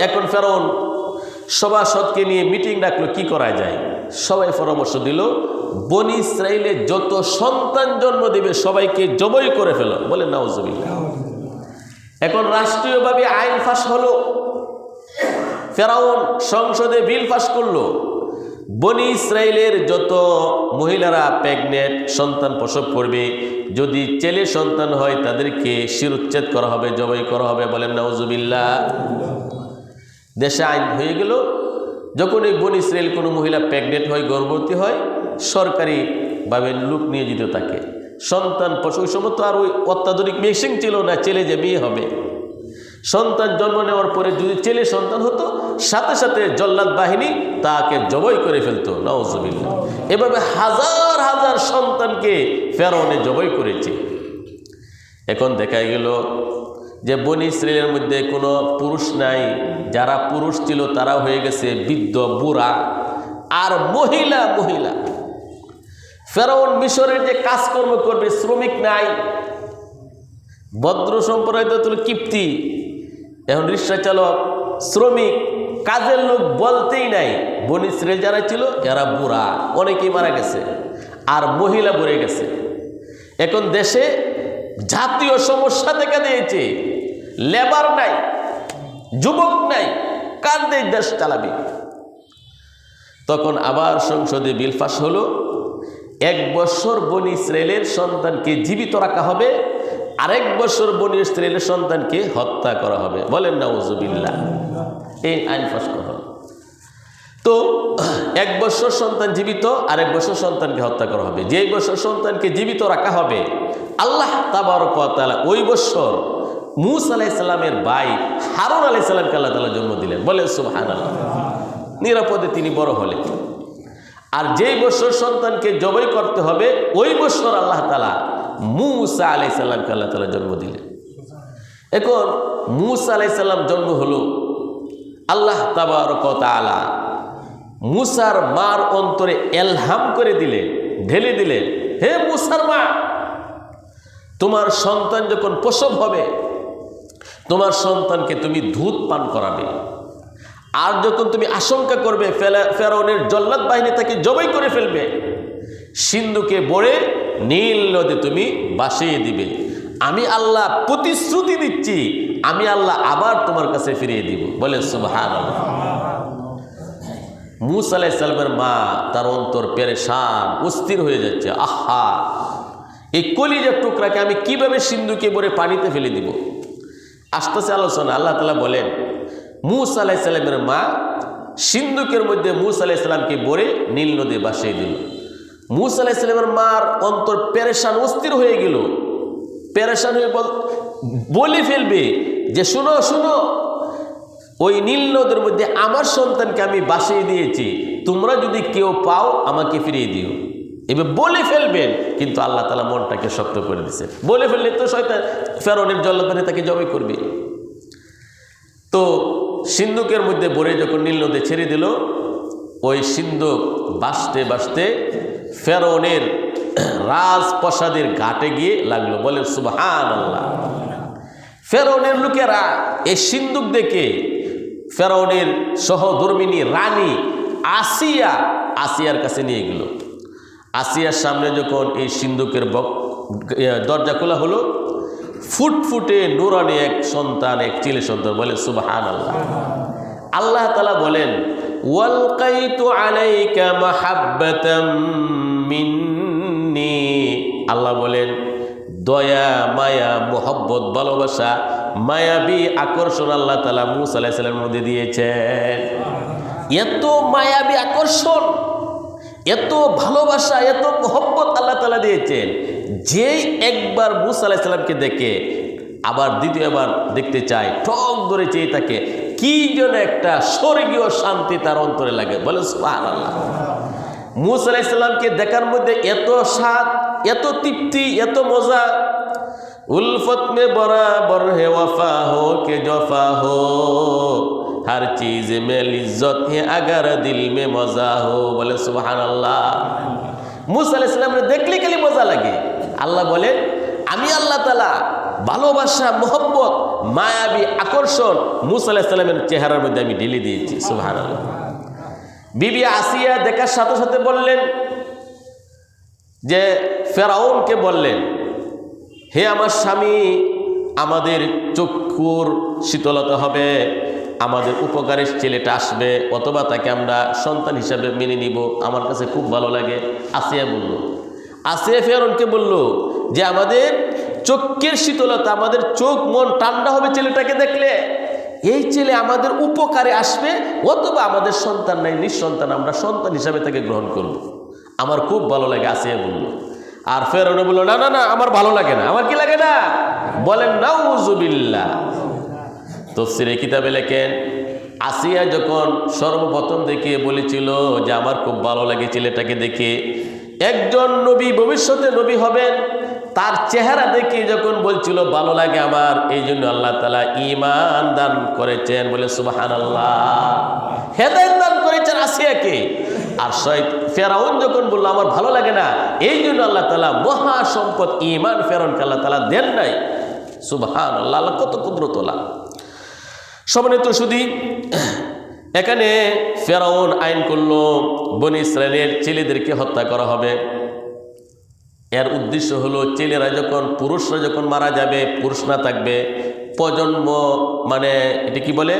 এখন ফেরাউন সভাসদকে নিয়ে মিটিং ডাকলো, কি করা যায়। সবাই পরামর্শ দিল, বনি ইসরাইলে যত সন্তান জন্ম দিবে সবাইকে জবাই করে ফেল। বলে নাউজুবিল্লাহ। এখন রাষ্ট্রীয়ভাবে আইন পাস হলো। ফেরাউন সংসদে বিল পাস করলো, বনি ইসরাইলের যত মহিলারা প্রেগনেন্ট সন্তান প্রসব করবে, যদি ছেলে সন্তান হয় তাদেরকে শিরোচ্ছেদ করা হবে, জবাই করা হবে। বলেন নাউজুবিল্লাহ। দেশে আইন হয়ে গেল, যখন এই বনি ইসরাইল কোনো মহিলা প্রেগনেন্ট হয়, গর্ভবতী হয়, সরকারিভাবে লোক নিয়োজিত থাকে সন্তান প্রসব। ওই সময় তো আর ওই অত্যাধুনিক মেশিন ছিল না, ছেলে যে মেয়ে হবে। সন্তান জন্ম নেওয়ার পরে যদি ছেলে সন্তান হতো, সাথে সাথে জল্লাদ বাহিনী তাকে জবাই করে ফেলতো। নাউজুবিল্লাহ। এভাবে হাজার হাজার সন্তানকে ফেরাউনে জবাই করেছে। এখন দেখা গেল যে বনি ইসরাইলের মধ্যে কোনো পুরুষ নাই, যারা পুরুষ ছিল তারা হয়ে গেছে বৃদ্ধ বুড়া। আর মহিলা মহিলা ফেরাউন মিশরের যে কাজকর্ম করবে, শ্রমিক নাই, ভদ্র সম্প্রদায় তো কিপ্তি, এখন রিক্সা চালক, শ্রমিক, কাজের লোক বলতেই নাই। বনি ইসরাইল যারা ছিল এরা বুড়া, অনেকেই মারা গেছে, আর মহিলা ভরে গেছে। এখন দেশে জাতীয় সমস্যা দেখা দিয়েছে, লেবার নাই, যুবক নাই, কার দিয়ে দেশ চালাবে? তখন আবার সংসদে বিল পাস হলো, 1 বছর বনি ইসরাইলের সন্তানকে জীবিত রাখা হবে, আরেক বছর বনি ইসরাইলের সন্তানকে হত্যা করা হবে। বলেন নাউজুবিল্লাহ। এই আইন পাস করা হলো। তো 1 বছর সন্তান জীবিত, আরেক বছর সন্তানকে হত্যা করা হবে। যেই বছর সন্তানকে জীবিত রাখা হবে, আল্লাহ তাবারক ওয়া তাআলা ওই বছর মূসা আলাইহিস সালামের ভাই হারুন আলাইহিস সালামকে আল্লাহ তাআলা জন্ম দিলেন। বলেন সুবহানাল্লাহ। নিরাপদে তিনি বড় হলেন। আর যেই বছর সন্তানকে জবাই করতে হবে, ওই বছর আল্লাহ তাআলা মূসা আলাইহিস সালামকে আল্লাহ তাআলা জন্ম দিলেন। এখন মূসা আলাইহিস সালাম জন্ম হলো, আল্লাহ তাবারক ওয়া তাআলা মূসার মার অন্তরে এলহাম করে দিলেন, ঢেলে দিলেন, হে মূসার মা, তোমার সন্তান যখন প্রসব হবে, তোমার সন্তানকে তুমি দুধ পান করাবে। আর যখন তুমি আশঙ্কা করবে ফেরাউনের জল্লাদ বাহিনী তাকে জবাই করে ফেলবে, সিন্ধুকে বড়ে নীল নদে তুমি ভাসিয়ে দিবে। আমি আল্লাহ প্রতিশ্রুতি দিচ্ছি, আমি আল্লাহ আবার তোমার কাছে ফিরিয়ে দিব। বলে সুবহানাল্লাহ। মূসা আলাইহিস সালামের মা, তার অন্তর পেরেশান, অস্থির হয়ে যাচ্ছে। আহা, এই কলিজার টুকরাকে আমি কিভাবে সিন্ধুকে ভরে পানিতে ফেলে দিব? আসতেছে আলোচনা। আল্লাহ তাআলা বলেন, মূসা আলাইহিস সালামের মা সিন্ধুকের মধ্যে মূসা আলাইহিস সালামকে ভরে নীল নদে ভাসিয়ে দিল। মূসা আলাইহিস সালামের মার অন্তর পেরেশান, অস্থির হয়ে গেল। পেরেশান হয়ে বলে ফেলবে যে, শুনো শুনো, ওই নীল নদের মধ্যে আমার সন্তানকে আমি ভাসিয়ে দিয়েছি, তোমরা যদি কেউ পাও আমাকে ফিরিয়ে দিও। এবার বলে ফেলবেন, কিন্তু আল্লাহ তাআলা মনটাকে শক্ত করে দিয়েছে। বলে ফেললে তো শয়তান ফেরাউনের জল্লাদ বাহিনী তাকে জবাই করবে। তো সিন্ধুকের মধ্যে ভরে যখন নীল নদে ছেড়ে দিল, ওই সিন্ধুক ভাসতে ভাসতে ফেরাউনের রাজপ্রাসাদের ঘাটে গিয়ে লাগলো। বলে সুবহানাল্লাহ। ফেরাউনের লোকেরা এই সিন্ধুক দেখে ফেরাউনের সহধর্মিনী রানী আসিয়ার কাছে নিয়ে গেল। আসিয়ার সামনে যখন এই সিন্ধুকের দরজা খোলা হলো, ফুটফুটে নুরানি এক সন্তান, এক ছেলে সন্তান। বলে সুবহানাল্লাহ। আল্লাহ তাআলা বলেন, ওয়ালকাইতু আলাইকা মাহাব্বাতাম মিন্নি। আল্লাহ বলেন, দয়া, মায়া, মোহব্বত, ভালোবাসা, মায়াবী আকর্ষণ আল্লাহ তাআলা মূসা আলাইহিস সালামের মধ্যে দিয়েছেন। এত মায়াবী আকর্ষণ, এত ভালোবাসা, এত মোহব্বত আল্লাহ তাআলা দিয়েছেন, যেই একবার মূসা আলাইহিস সালামকে দেখে আবার দ্বিতীয়বার দেখতে চায়, টক ধরে চেয়ে থাকে, কি যেন একটা স্বর্গীয় শান্তি তার অন্তরে লাগে। বলে সুবহানাল্লাহ। মূসা আলাইহিস সালামকে দেখার মধ্যে এত স্বাদ, এত তৃপ্তি, এত মজা। উলফত মে বরাবর হে ওয়াফা হো কে জফা হো, हर चीज में लिज्जत है अगर दिल में मजा हो। বলে সুবহানাল্লাহ। মূসা আলাইহিস সালামকে দেখলে খালি মজা লাগে। আল্লাহ বলেন, আমি আল্লাহ তাআলা ভালোবাসা, মোহব্বত, মায়াবী আকর্ষণ মূসা আলাইহিস সালামের চেহারার মধ্যে আমি ঢেলে দিয়েছি। সুবহানাল্লাহ। বিবি আসিয়া দেখার সাথে সাথে বললেন যে, ফেরাউনকে বললেন, হে আমার স্বামী, আমাদের চক্ষুর শীতলতা হবে, আমাদের উপকারের ছেলেটা আসবে, অথবা তাকে আমরা সন্তান হিসাবে মেনে নিব, আমার কাছে খুব ভালো লাগে। আসিয়া বলল, আসিয়া ফেরাউনকে বলল যে, আমাদের চোখের শীতলতা, আমাদের চোখ মন ঠান্ডা হবে ছেলেটাকে দেখলে। এই ছেলে আমাদের উপকারে আসবে, অথবা আমাদের সন্তান নাই, নিঃসন্তান, আমরা সন্তান হিসাবে তাকে গ্রহণ করব, আমার খুব ভালো লাগে। আসিয়া বলল। আর ফেরাউন বলল, না না না, আমার ভালো লাগে না। আমার কি লাগে না? বলেন নাউজুবিল্লাহ। তাফসীরে কিতাবে লেখেন, আসিয়া যখন সর্বপ্রথম দেখে বলেছিল যে আমার খুব ভালো লাগে ছেলেটাকে দেখে, একজন নবী, ভবিষ্যতে নবী হবেন, তার চেহারা দেখে যখন বলছিল ভালো লাগে আমার, এই জন্য আল্লাহ তাআলা ঈমান দান করেছেন। বলে সুবহানাল্লাহ। হেদায়েত দান করেছেন আসিয়াকে। আর ফেরাউন যখন বললো আমার ভালো লাগে না, এই জন্য আল্লাহ তাআলা মহা সম্পদ ঈমান ফেরাউনকে আল্লাহ তাআলা দেন নাই। সুবহানাল্লাহ, আল্লাহ কত কুদরতওয়ালা। সম্মানিত শুধু এখানে ফেরাউন আইন করলো বনী ইসরাইলের ছেলেদেরকে হত্যা করা হবে। এর উদ্দেশ্য হলো ছেলেরা যখন, পুরুষরা যখন মারা যাবে, পুরুষ না থাকবে, প্রজন্ম মানে এটা কি বলে,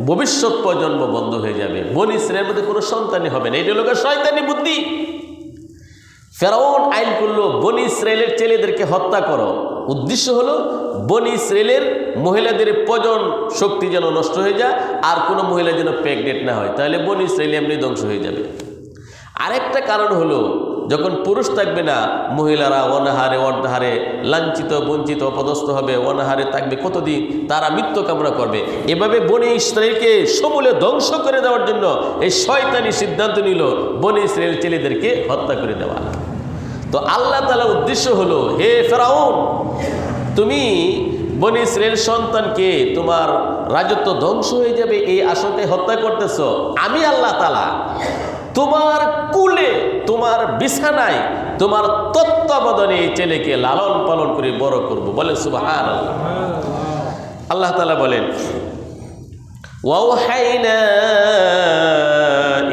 ভবিষ্যৎ প্রজন্ম বন্ধ হয়ে যাবে, বনী ইসরাইলের মধ্যে কোনো সন্তানই হবে না। এটা হলো শয়তানি বুদ্ধি। ফেরাউন আইন করলো বনী ইসরাইলের ছেলেদেরকে হত্যা করো। উদ্দেশ্য হলো বনী ইসরাইলের মহিলাদের প্রজন শক্তি যেন নষ্ট হয়ে যায়, আর কোনো মহিলা যেন প্রেগনেন্ট না হয়, তাহলে বনী ইসরাইল এমনি ধ্বংস হয়ে যাবে। আরেকটা কারণ হলো যখন পুরুষ থাকবে না, মহিলারা অনাহারে অর্ধাহারে লাঞ্ছিত বঞ্চিত অপদস্থ হবে, অনাহারে থাকবে কতদিন, তারা মৃত্যু কামনা করবে। এভাবে বনী ইসরাইলকে সমূলে ধ্বংস করে দেওয়ার জন্য এই শয়তানি সিদ্ধান্ত নিল বনী ইসরাইল ছেলেদেরকে হত্যা করে দেওয়া। তো আল্লাহ তাআলার উদ্দেশ্য হলো, হে ফেরাউন, তুমি বনী ইসরাইল সন্তানকে, তোমার রাজত্ব ধ্বংস হয়ে যাবে এই আশঙ্কায় হত্যা করতেছ। আমি আল্লাহ তাআলা তোমার কুলে, তোমার বিছানায়, তোমার তত্ত্বাবধানে এই ছেলেকে লালন পালন করে বড় করব। বলেন সুবহানাল্লাহ। আল্লাহ তাআলা বলেন, ওয়াওহাইনা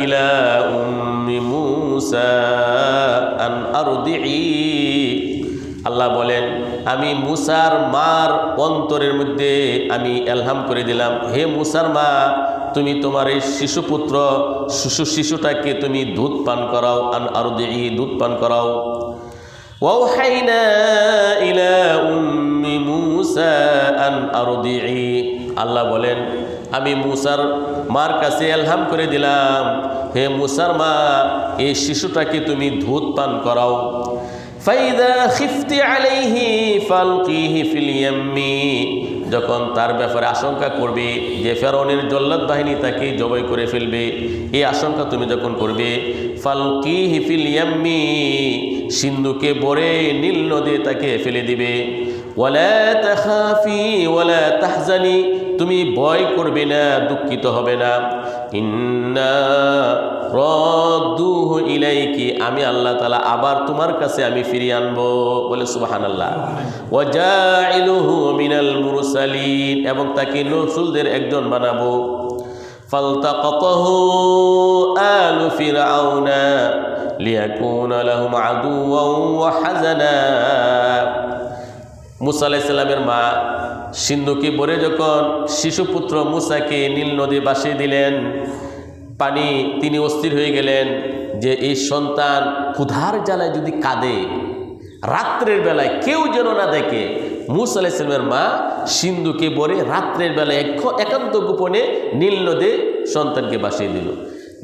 ইলা উম্মি মূসা আন আরদিই। আল্লাহ বলেন, আমি মুসার মার অন্তরের মধ্যে আমি এলহাম করে দিলাম, হে মুসার মা, তুমি তোমার এই শিশুপুত্র শিশুটাকে তুমি দুধ পান করাও। আন আরদিই, দুধ পান করাও। ওয়াওহাইনা ইলা উম্মি মূসা আন আরদিই। আল্লাহ বলেন, আমি মুসার মার কাছে এলহাম করে দিলাম, হে মুসার মা, এই শিশুটাকে তুমি দুধ পান করাও। ফাইদা খিফতি আলাইহি ফালকিহি ফিল ইয়াম্মি। যখন তার ব্যাপারে আশঙ্কা করবে যে ফেরাউনের জল্লাদ বাহিনী তাকে জবাই করে ফেলবে, এই আশঙ্কা তুমি যখন করবে, ফালকিহি ফিল ইয়াম্মি, সিন্ধুকে ভরে নীল নদে তাকে ফেলে দিবে। ওয়ালা তাখাফি ওয়ালা তাহজানি, তুমি ভয় করবে না, দুঃখিত হবে না। ইন্না রাদ্দুহু ইলাইকি, আমি আল্লাহ তাআলা আবার তোমার কাছে আমি ফিরিয়ে আনবো। বলে সুবহানাল্লাহ। ওয়া জাইলুহু মিনাল মুরসালিন, এবং তাকে রাসূলদের একজন বানাবো। ফালতাকাতাহু আলু ফিরআউনা লিয়াকুনা লাহুম আদুওয়ান ওয়া হাযানা। মুসা আলাইহিস সালামের মা সিন্ধুকে ভরে যখন শিশুপুত্র মুসাকে নীল নদী ভাসিয়ে দিলেন, পানি, তিনি অস্থির হয়ে গেলেন যে এই সন্তান ক্ষুধার জ্বালায় যদি কাঁদে, রাত্রের বেলায় কেউ যেন না দেখে। মুসা আলাইহিস সালামের মা সিন্ধুকে ভরে রাত্রের বেলায় একান্ত গোপনে নীল নদে সন্তানকে ভাসিয়ে দিল।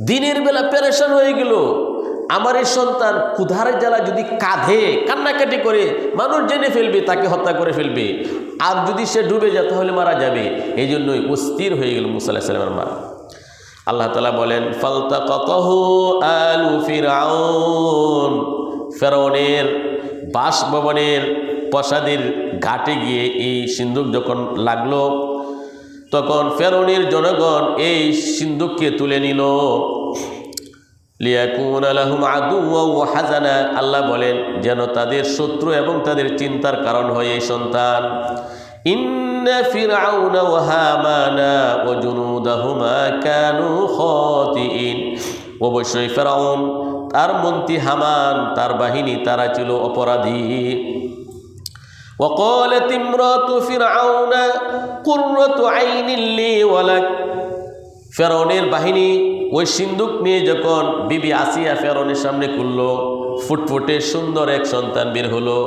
দিনের বেলা পেরেশান হয়ে গেল, আমার এই সন্তান ক্ষুধার জ্বালা যদি কাঁধে, কান্নাকাটি করে, মানুষ জেনে ফেলবে, তাকে হত্যা করে ফেলবে, আর যদি সে ডুবে যায় তাহলে মারা যাবে। এই জন্যই অস্থির হয়ে গেল মুসা আলাইহিস সালামের মা। আল্লাহ তাআলা বলেন, ফালতাকাতাহু আলু ফিরআউন, ফেরাউনের বাসভবনের প্রাসাদের ঘাটে গিয়ে এই সিন্দুক যখন লাগলো, তখন ফেরাউনের জনগণ এই সিন্দুককে তুলে নিল। লিয়াকুনা লাহুম আদুওয়ান ওয়া হাযানা, আল্লাহ বলেন যেন তাদের শত্রু এবং তাদের চিন্তার কারণ হয় এই সন্তান। ইন্না ফিরআউনা ওয়া হামানা ওয়া জুনুদাহুমা কানু খাতিইন, অবশ্যই ফেরাউন, তার মন্ত্রী হামান, তার বাহিনী, তারা ছিল অপরাধী। ওয়া ক্বালাত ইমরাতু ফিরআউনা কুররাতু আইনিন লি ওয়া লাক। ফেরাউনের বাহিনী ওই সিন্দুক নিয়ে যখন বিবি আসিয়া ফেরাউনের সামনে খুললো, ফুটফুটে সুন্দর এক সন্তান বের হলো।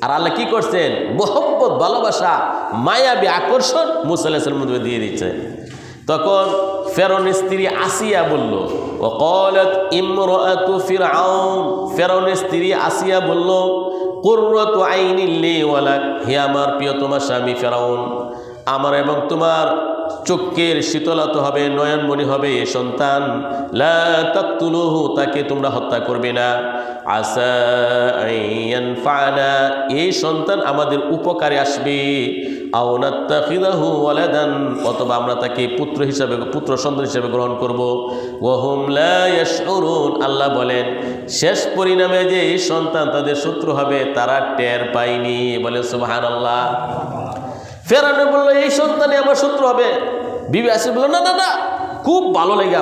আর আল্লাহ কি করছেন, মোহব্বত, ভালোবাসা, মায়াবী আকর্ষণ মুসা আলাইহিস সালামের মধ্যে দিয়ে দিচ্ছে। তখন ফেরাউনের স্ত্রী আসিয়া বলল, ওয়া ক্বালাত ইমরাতু ফিরআউন, ফেরাউনের স্ত্রী আসিয়া বলল, কুররাতু আইনিন লি ওয়া লাক, হে আমার প্রিয়তমা স্বামী ফেরাউন, আমার এবং তোমার চোখের শীতলতা হবে, নয়নমণি হবে এ সন্তান। লা তাকতুলুহু, তাকে তোমরা হত্যা করবে না। আসা আন ইয়ানফা'না, এই সন্তান আমাদের উপকারে আসবে, আও নাত্তাখিযাহু ওয়ালাদান, অথবা আমরা তাকে পুত্র সন্তান হিসেবে গ্রহণ করব। ওয়া হুম লা ইয়াশউরুন, আল্লাহ বলেন শেষ পরিণামে যে এই সন্তান তাদের শত্রু হবে তারা টের পায়নি। বলেন সুবহানাল্লাহ। ফেরাউন বলল এই সন্তানই আমার শত্রু হবে। বিবি আসিয়া বলল না না না, খুব ভালো লাগে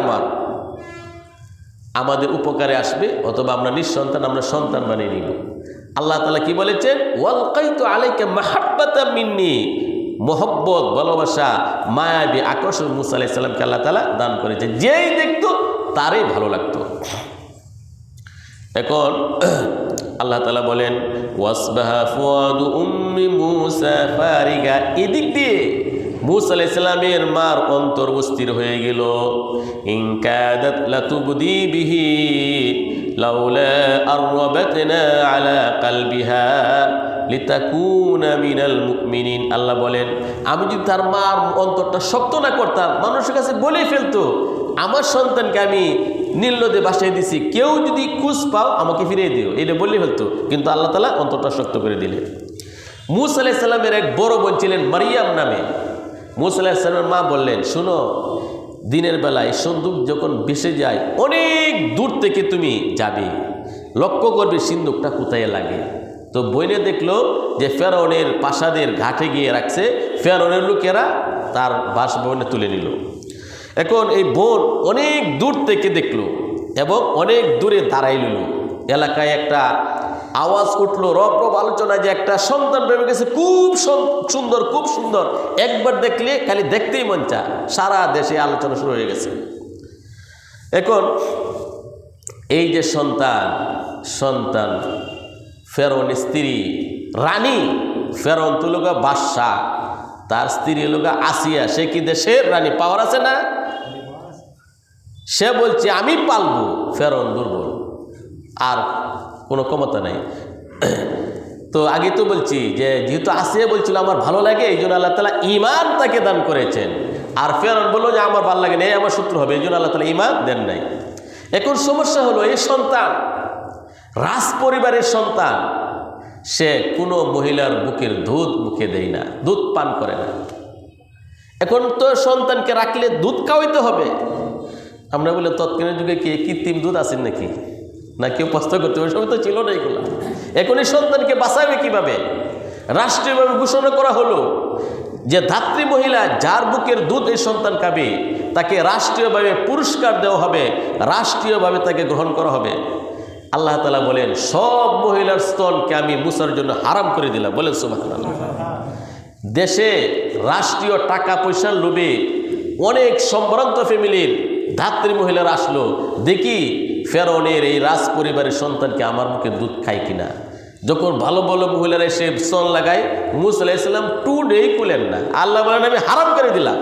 আমাদের উপকারে আসবে, অথবা আমরা নিঃসন্তান, আমরা সন্তান বানিয়ে নিব। আল্লাহ তাআলা কি বলেছেন? ওয়ালকাইতু আলাইকা মাহাব্বাতাম মিন্নি, মহব্বত, ভালোবাসা, মায়াবী আকর্ষণ মুসা আলাইহিস সালামকে আল্লাহ তাআলা দান করেছে। যেই দেখতো তারই ভালো লাগতো। এখন আল্লাহ তাআলা বলেন ওয়াসবাহা ফুয়াদু উম্মি মুসা ফারিগা, এদিক দিয়ে মুসা আলাইহিস সালামের মার অন্তর অস্থির হয়ে গেল। ইনকাদাত লাতুবদি বিহি লাউলা আরবাতনা আলা কলবিহা লিতাকুনা মিনাল মুমিনিন, আল্লাহ বলেন আমি যদি তার মার অন্তরটা শক্ত না করতাম, মানুষের কাছে বলে ফেলতো আমার সন্তানকে আমি নীল নদে বাসায় দিছি, কেউ যদি খুঁজ পাও আমাকে ফিরিয়ে দিও, এটা বললে ফেলতো। কিন্তু আল্লাহ তাআলা অন্তরটা শক্ত করে দিলেন। মুসা আলাইহিস সালামের এক বড় বোন ছিলেন মারিয়াম নামে। মুসা আলাইহিস সালামের মা বললেন শোনো, দিনের বেলায় সিন্দুক যখন ভেসে যায় অনেক দূর থেকে তুমি যাবে, লক্ষ্য করবে সিন্দুকটা কোথায় লাগে। তো বইনে দেখলো যে ফেরাউনের প্রাসাদের ঘাটে গিয়ে রাখছে, ফেরাউনের লোকেরা তার বাসভবনে তুলে নিল। এখন এই বোন অনেক দূর থেকে দেখলো এবং অনেক দূরে দাঁড়াই নিল। এলাকায় একটা আওয়াজ উঠলো, রব আলোচনা, যে একটা সন্তান ভেবে গেছে খুব সুন্দর, খুব সুন্দর, একবার দেখলে খালি দেখতেই মন চায়। সারা দেশে আলোচনা শুরু হয়ে গেছে। এখন এই যে সন্তান ফেরাউনের স্ত্রী রানী, ফেরাউন তো লোক বাদশাহ, তার স্ত্রী লোক আসিয়া, সে কি দেশের রানী, পাওয়ার আছে না? সে বলছে আমি পালবো। ফেরাউন দুর্বল, আর কোনো ক্ষমতা নাই। তো আগে তো বলছি যে যেহেতু আসিয়া বলছিল আমার ভালো লাগে, এই জন্য আল্লাহ তাআলা ঈমান তাকে দান করেছেন। আর ফেরাউন বললো যে আমার ভালো লাগে না, আমার শত্রু হবে, এই জন্য আল্লাহ তাআলা ঈমান দেন নাই। এখন সমস্যা হলো এই সন্তান রাজ পরিবারের সন্তান, সে কোনো মহিলার বুকের দুধ মুখে দেয় না, দুধ পান করে না। এখন তো সন্তানকে রাখলে দুধ খাওয়াইতে হবে। আমরা বলে তৎকালীন যুগে কি কৃত্রিম দুধ আছেন নাকি, না কেউ প্রস্তাব করতে হবে, সবই তো ছিল না এগুলো। এখন এই সন্তানকে বাঁচাবে কিভাবে? রাষ্ট্রীয়ভাবে ঘোষণা করা হলো যে ধাত্রী মহিলা যার বুকের দুধ এই সন্তান খাবে তাকে রাষ্ট্রীয়ভাবে পুরস্কার দেওয়া হবে, রাষ্ট্রীয়ভাবে তাকে গ্রহণ করা হবে। আল্লাহ তাআলা বলেন সব মহিলার স্তনকে আমি মুসার জন্য হারাম করে দিলাম। বলেন সুবহানাল্লাহ। দেশে রাষ্ট্রীয় টাকা পয়সার লোভে অনেক সম্ভ্রান্ত ফ্যামিলির ধাত্রী মহিলারা আসলো, দেখি ফেরাউনের এই রাজ পরিবারের সন্তানকে আমার মুখে দুধ খায় কিনা। যখন ভালো ভালো মহিলারা এসে স্তন লাগায়, মুসা আলাইহিস সালাম টুডেই কুলেন না, আল্লাহ বলেন আমি হারাম করে দিলাম।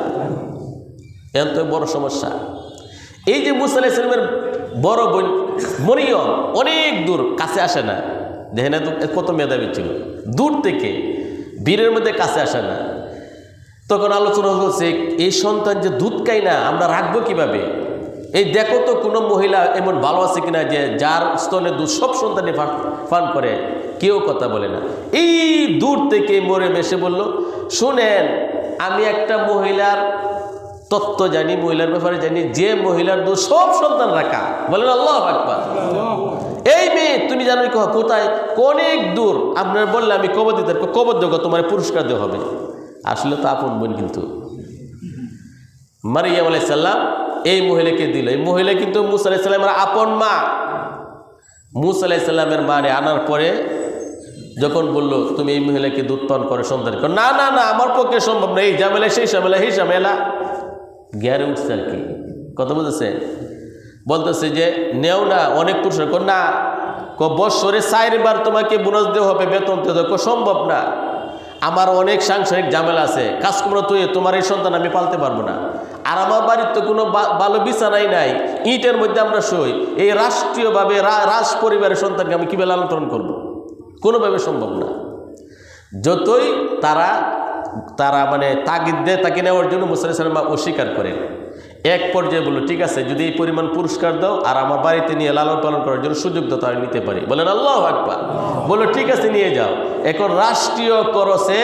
এত বড় সমস্যা। এই যে মুসা আলাইহিস সালামের বড় বোন মরিয়ম অনেক দূর, কাছে আসে না। দেখেন তো কত মেধাবী ছিল, দূর থেকে বীরের মধ্যে কাছে আসে না। তখন আলোচনা হচ্ছে এই সন্তান যে দুধ খায় না, আমরা রাখবো কিভাবে? এই দেখো তো কোনো মহিলা এমন ভালো আছে কিনা যে যার স্তনে দুধ সব সন্তানে পান করে, কেউ কথা বলে না। এই দূর থেকে মরিয়ম এসে বলল শুনেন, আমি একটা মহিলার তত্ত্ব জানি, মহিলার ব্যাপারে জানি, যে মহিলার দুধ সব সন্তান রাখা। বলেন আল্লাহু আকবার। এই মেয়ে তুমি জানো কোথায়? অনেক দূর। আপনার বললে আমি কবর দিতে, কবর দেবো, তোমার পুরস্কার দেওয়া হবে। আসলে তো আপন বোন, কিন্তু মারিয়াম আলাইহিস সালাম এই মহিলাকে দিল। এই মহিলা কিন্তু মুসা আলাইহিস সালামের আপন মা। মুসা আলাইহিস সালামের মানে আনার পরে যখন বললো তুমি এই মহিলাকে দুধ পান করে সন্তান, না না না আমার পক্ষে সম্ভব না, এই ঝামেলা সেই ঝামেলা এই ঝামেলা গ্যারে উঠছে আর কি। কথা বুঝেছে? বলতেছে যে নেও না, অনেক পুরস্কার। না, বৎসরে 4 বার তোমাকে বোনাস দেওয়া হবে, বেতন দিতে হবে। সম্ভব না, আমার অনেক সাংসারিক ঝামেলা আছে, কাজকর্ম তুই তোমার এই সন্তান আমি পালতে পারবো না। আর আমার বাড়ির তো কোনো ভালো বিছানাই নাই, ইটের মধ্যে আমরা শুই। এই রাষ্ট্রীয়ভাবে রাজ পরিবারের সন্তানকে আমি কীভাবে লালন পালন করবো? কোনোভাবে সম্ভব না। যতই তারা মানে তাগিদ দেয় তাকে নেওয়ার জন্য মুসা আলাইহিস সালাম অস্বীকার করেন। এক পর্যায়ে বললো, ঠিক আছে, যদি এই পরিমাণ পুরস্কার দাও আর আমার বাড়িতে নিয়ে লালন পালন করার জন্য সুযোগ দাও, তাহলে নিতে পারি। বলেন আল্লাহু আকবার। বললো ঠিক আছে, নিয়ে যাও। এখন রাষ্ট্রীয় খরচে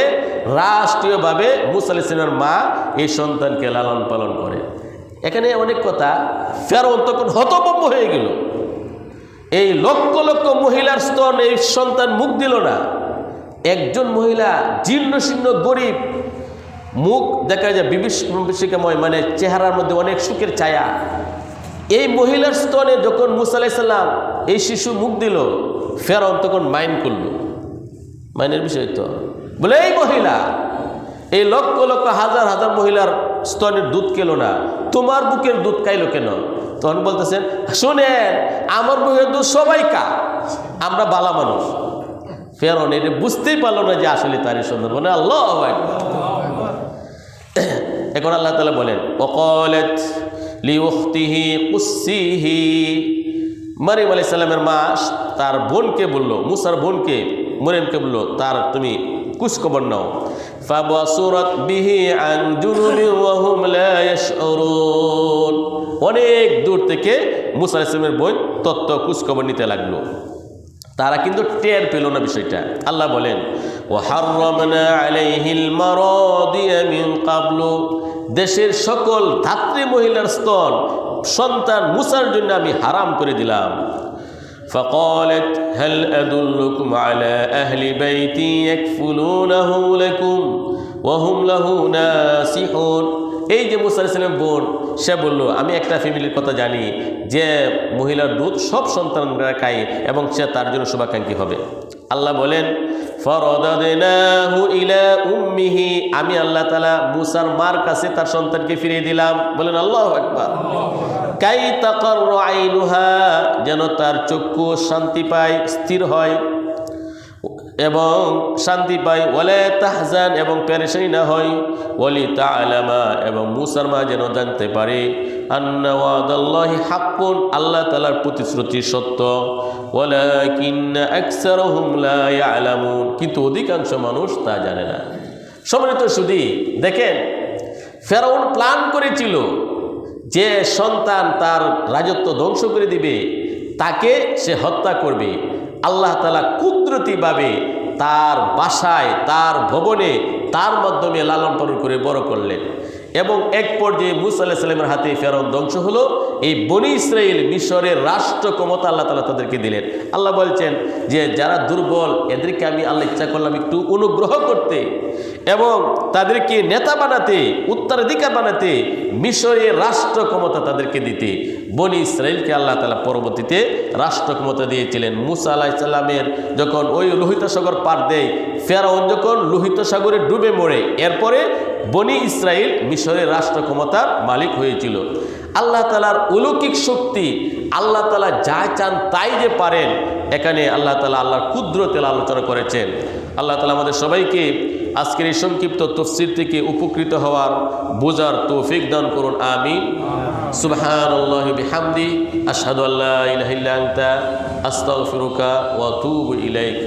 রাষ্ট্রীয়ভাবে মুসা আলাইহিস সালামের মা এই সন্তানকে লালন পালন করে। এখানে অনেক কথা। ফেরাউন তখন হতভম্ব হয়ে গেল। এই লক্ষ লক্ষ মহিলার স্তন এই সন্তান মুখ দিল না। একজন মহিলা জীর্ণ শীর্ণ গরিব, মুখ দেখা যায় বিভীষিকাময়, মানে চেহারার মধ্যে অনেক সুখের ছায়া। এই মহিলার স্তনে যখন মুসা আলাইহিস সালাম এই শিশু মুখ দিল, ফেরাউন তখন মাইন্ড করল। মাইনের বিষয় তো বলে, এই মহিলা এই লক্ষ লক্ষ হাজার হাজার মহিলার স্তনের দুধ খেলো না, তোমার বুকের দুধ খাইলো কেন? তখন বলতেছেন, শোনেন, আমার বুকের দুধ সবাই কা, আমরা বালা মানুষ। ফেরাউন এটা বুঝতেই পারলো না যে আসলে তারই সন্তান। বলে আল্লাহু আকবার। এখন আল্লাহ তাআলা বলেন, ওয়াকালাত লিউখতিহি কুসসিহি, মারিয়াম আলাইহিস সালামের মা তার বোনকে বলল, মুসার বোনকে মরিয়মকে বলল, তার তুমি কুসখবর নাও। ফাবাসুরাত বিহি আন জুনুবিন ওয়া হুম লা ইয়াশউরুন, অনেক দূর থেকে মুসা আলাইহিস সালামের বোন তত্ত্ব কুসখবর নিতে লাগলো। তারা কিন্তু টের পেল না বিষয়টা। আল্লাহ বলেন, ওয়া হাররামনা আলাইহিল মারাদিয়া মিন ক্বাবলু, দেশের সকল ধাত্রী মহিলার স্তন সন্তান মুসার জন্য আমি হারাম করে দিলাম। فقالت هل أدلكم على أهل بيتي يكفلونه لكم وهم له ناصحون, এই যে মুসা আলাইহিস সালামের বোন, সে বলল, আমি একটা ফ্যামিলির কথা জানি যে মহিলার দুধ সব সন্তানরা খায় এবং সে তার জন্য শুভাকাঙ্ক্ষী হবে। আল্লাহ বলেন, ফারাদাদনাহু ইলা উম্মিহি, আমি আল্লাহ তাআলা মুসার মার কাছে তার সন্তানকে ফিরিয়ে দিলাম। বলেন আল্লাহু আকবার। কাই তাকাররু আইনুহা, যেন তার চক্ষু শান্তি পায়, স্থির হয় এবং শান্তি পায়। ওয়ালা তাহজান, এবং পেরেশানি না হয়। ওয়ালি তাআলামা, এবং মুসার মা যেন জানতে পারে, আন্না ওয়াদাল্লাহি হাক্কুন, আল্লাহ তাআলার প্রতিশ্রুতি সত্য। ওয়ালাকিন্না আকসারুহুম লা ইয়ালামুন, কিন্তু অধিকাংশ মানুষ তা জানে না। সম্মানিত সুধী, দেখেন, ফেরাউন প্ল্যান করেছিল যে সন্তান তার রাজত্ব ধ্বংস করে দিবে, তাকে সে হত্যা করবে। আল্লাহ তাআলা কুদরতিভাবে তার বাসায়, তার ভবনে, তার মাধ্যমে লালন পালন করে বড় করলেন। এবং এক পর্যায়ে মুসা আলাইহিস সালামের হাতে ফেরাউন ধ্বংস হলো। এই বনি ইসরাইল, মিশরের রাষ্ট্র ক্ষমতা আল্লাহ তাআলা তাদেরকে দিলেন। আল্লাহ বলছেন যে যারা দুর্বল, এদেরকে আমি আল্লাহ ইচ্ছা করলাম একটু অনুগ্রহ করতে এবং তাদেরকে নেতা বানাতে, উত্তরাধিকার বানাতে, মিশরের রাষ্ট্র ক্ষমতা তাদেরকে দিতে। বনি ইসরাইলকে আল্লাহ তাআলা পরবর্তীতে রাষ্ট্র ক্ষমতা দিয়েছিলেন। মুসা আলাইহিস সালামের যখন ওই লোহিত সাগর পার দেয়, ফেরাউন যখন লোহিত সাগরে ডুবে মরে, এরপরে বনি ইসরাইল মিশরের রাষ্ট্র ক্ষমতার মালিক হয়েছিল। আল্লাহ তাআলার অলৌকিক শক্তি, আল্লাহ তাআলা যা চান তাই যে পারেন, এখানে আল্লাহ তাআলা আল্লাহর কুদরতের আলোচনা করেছেন। আল্লাহ তাআলা আমাদের সবাইকে আজকের এই সংক্ষিপ্ত তাফসীর থেকে উপকৃত হওয়ার, বোঝার তৌফিক দান করুন। আমিন। সুবহানাল্লাহি বিহামদি, আশহাদু আল্লা ইলাহা ইল্লা আনতা, আস্তাগফিরুকা ওয়া আতুবু ইলাইক।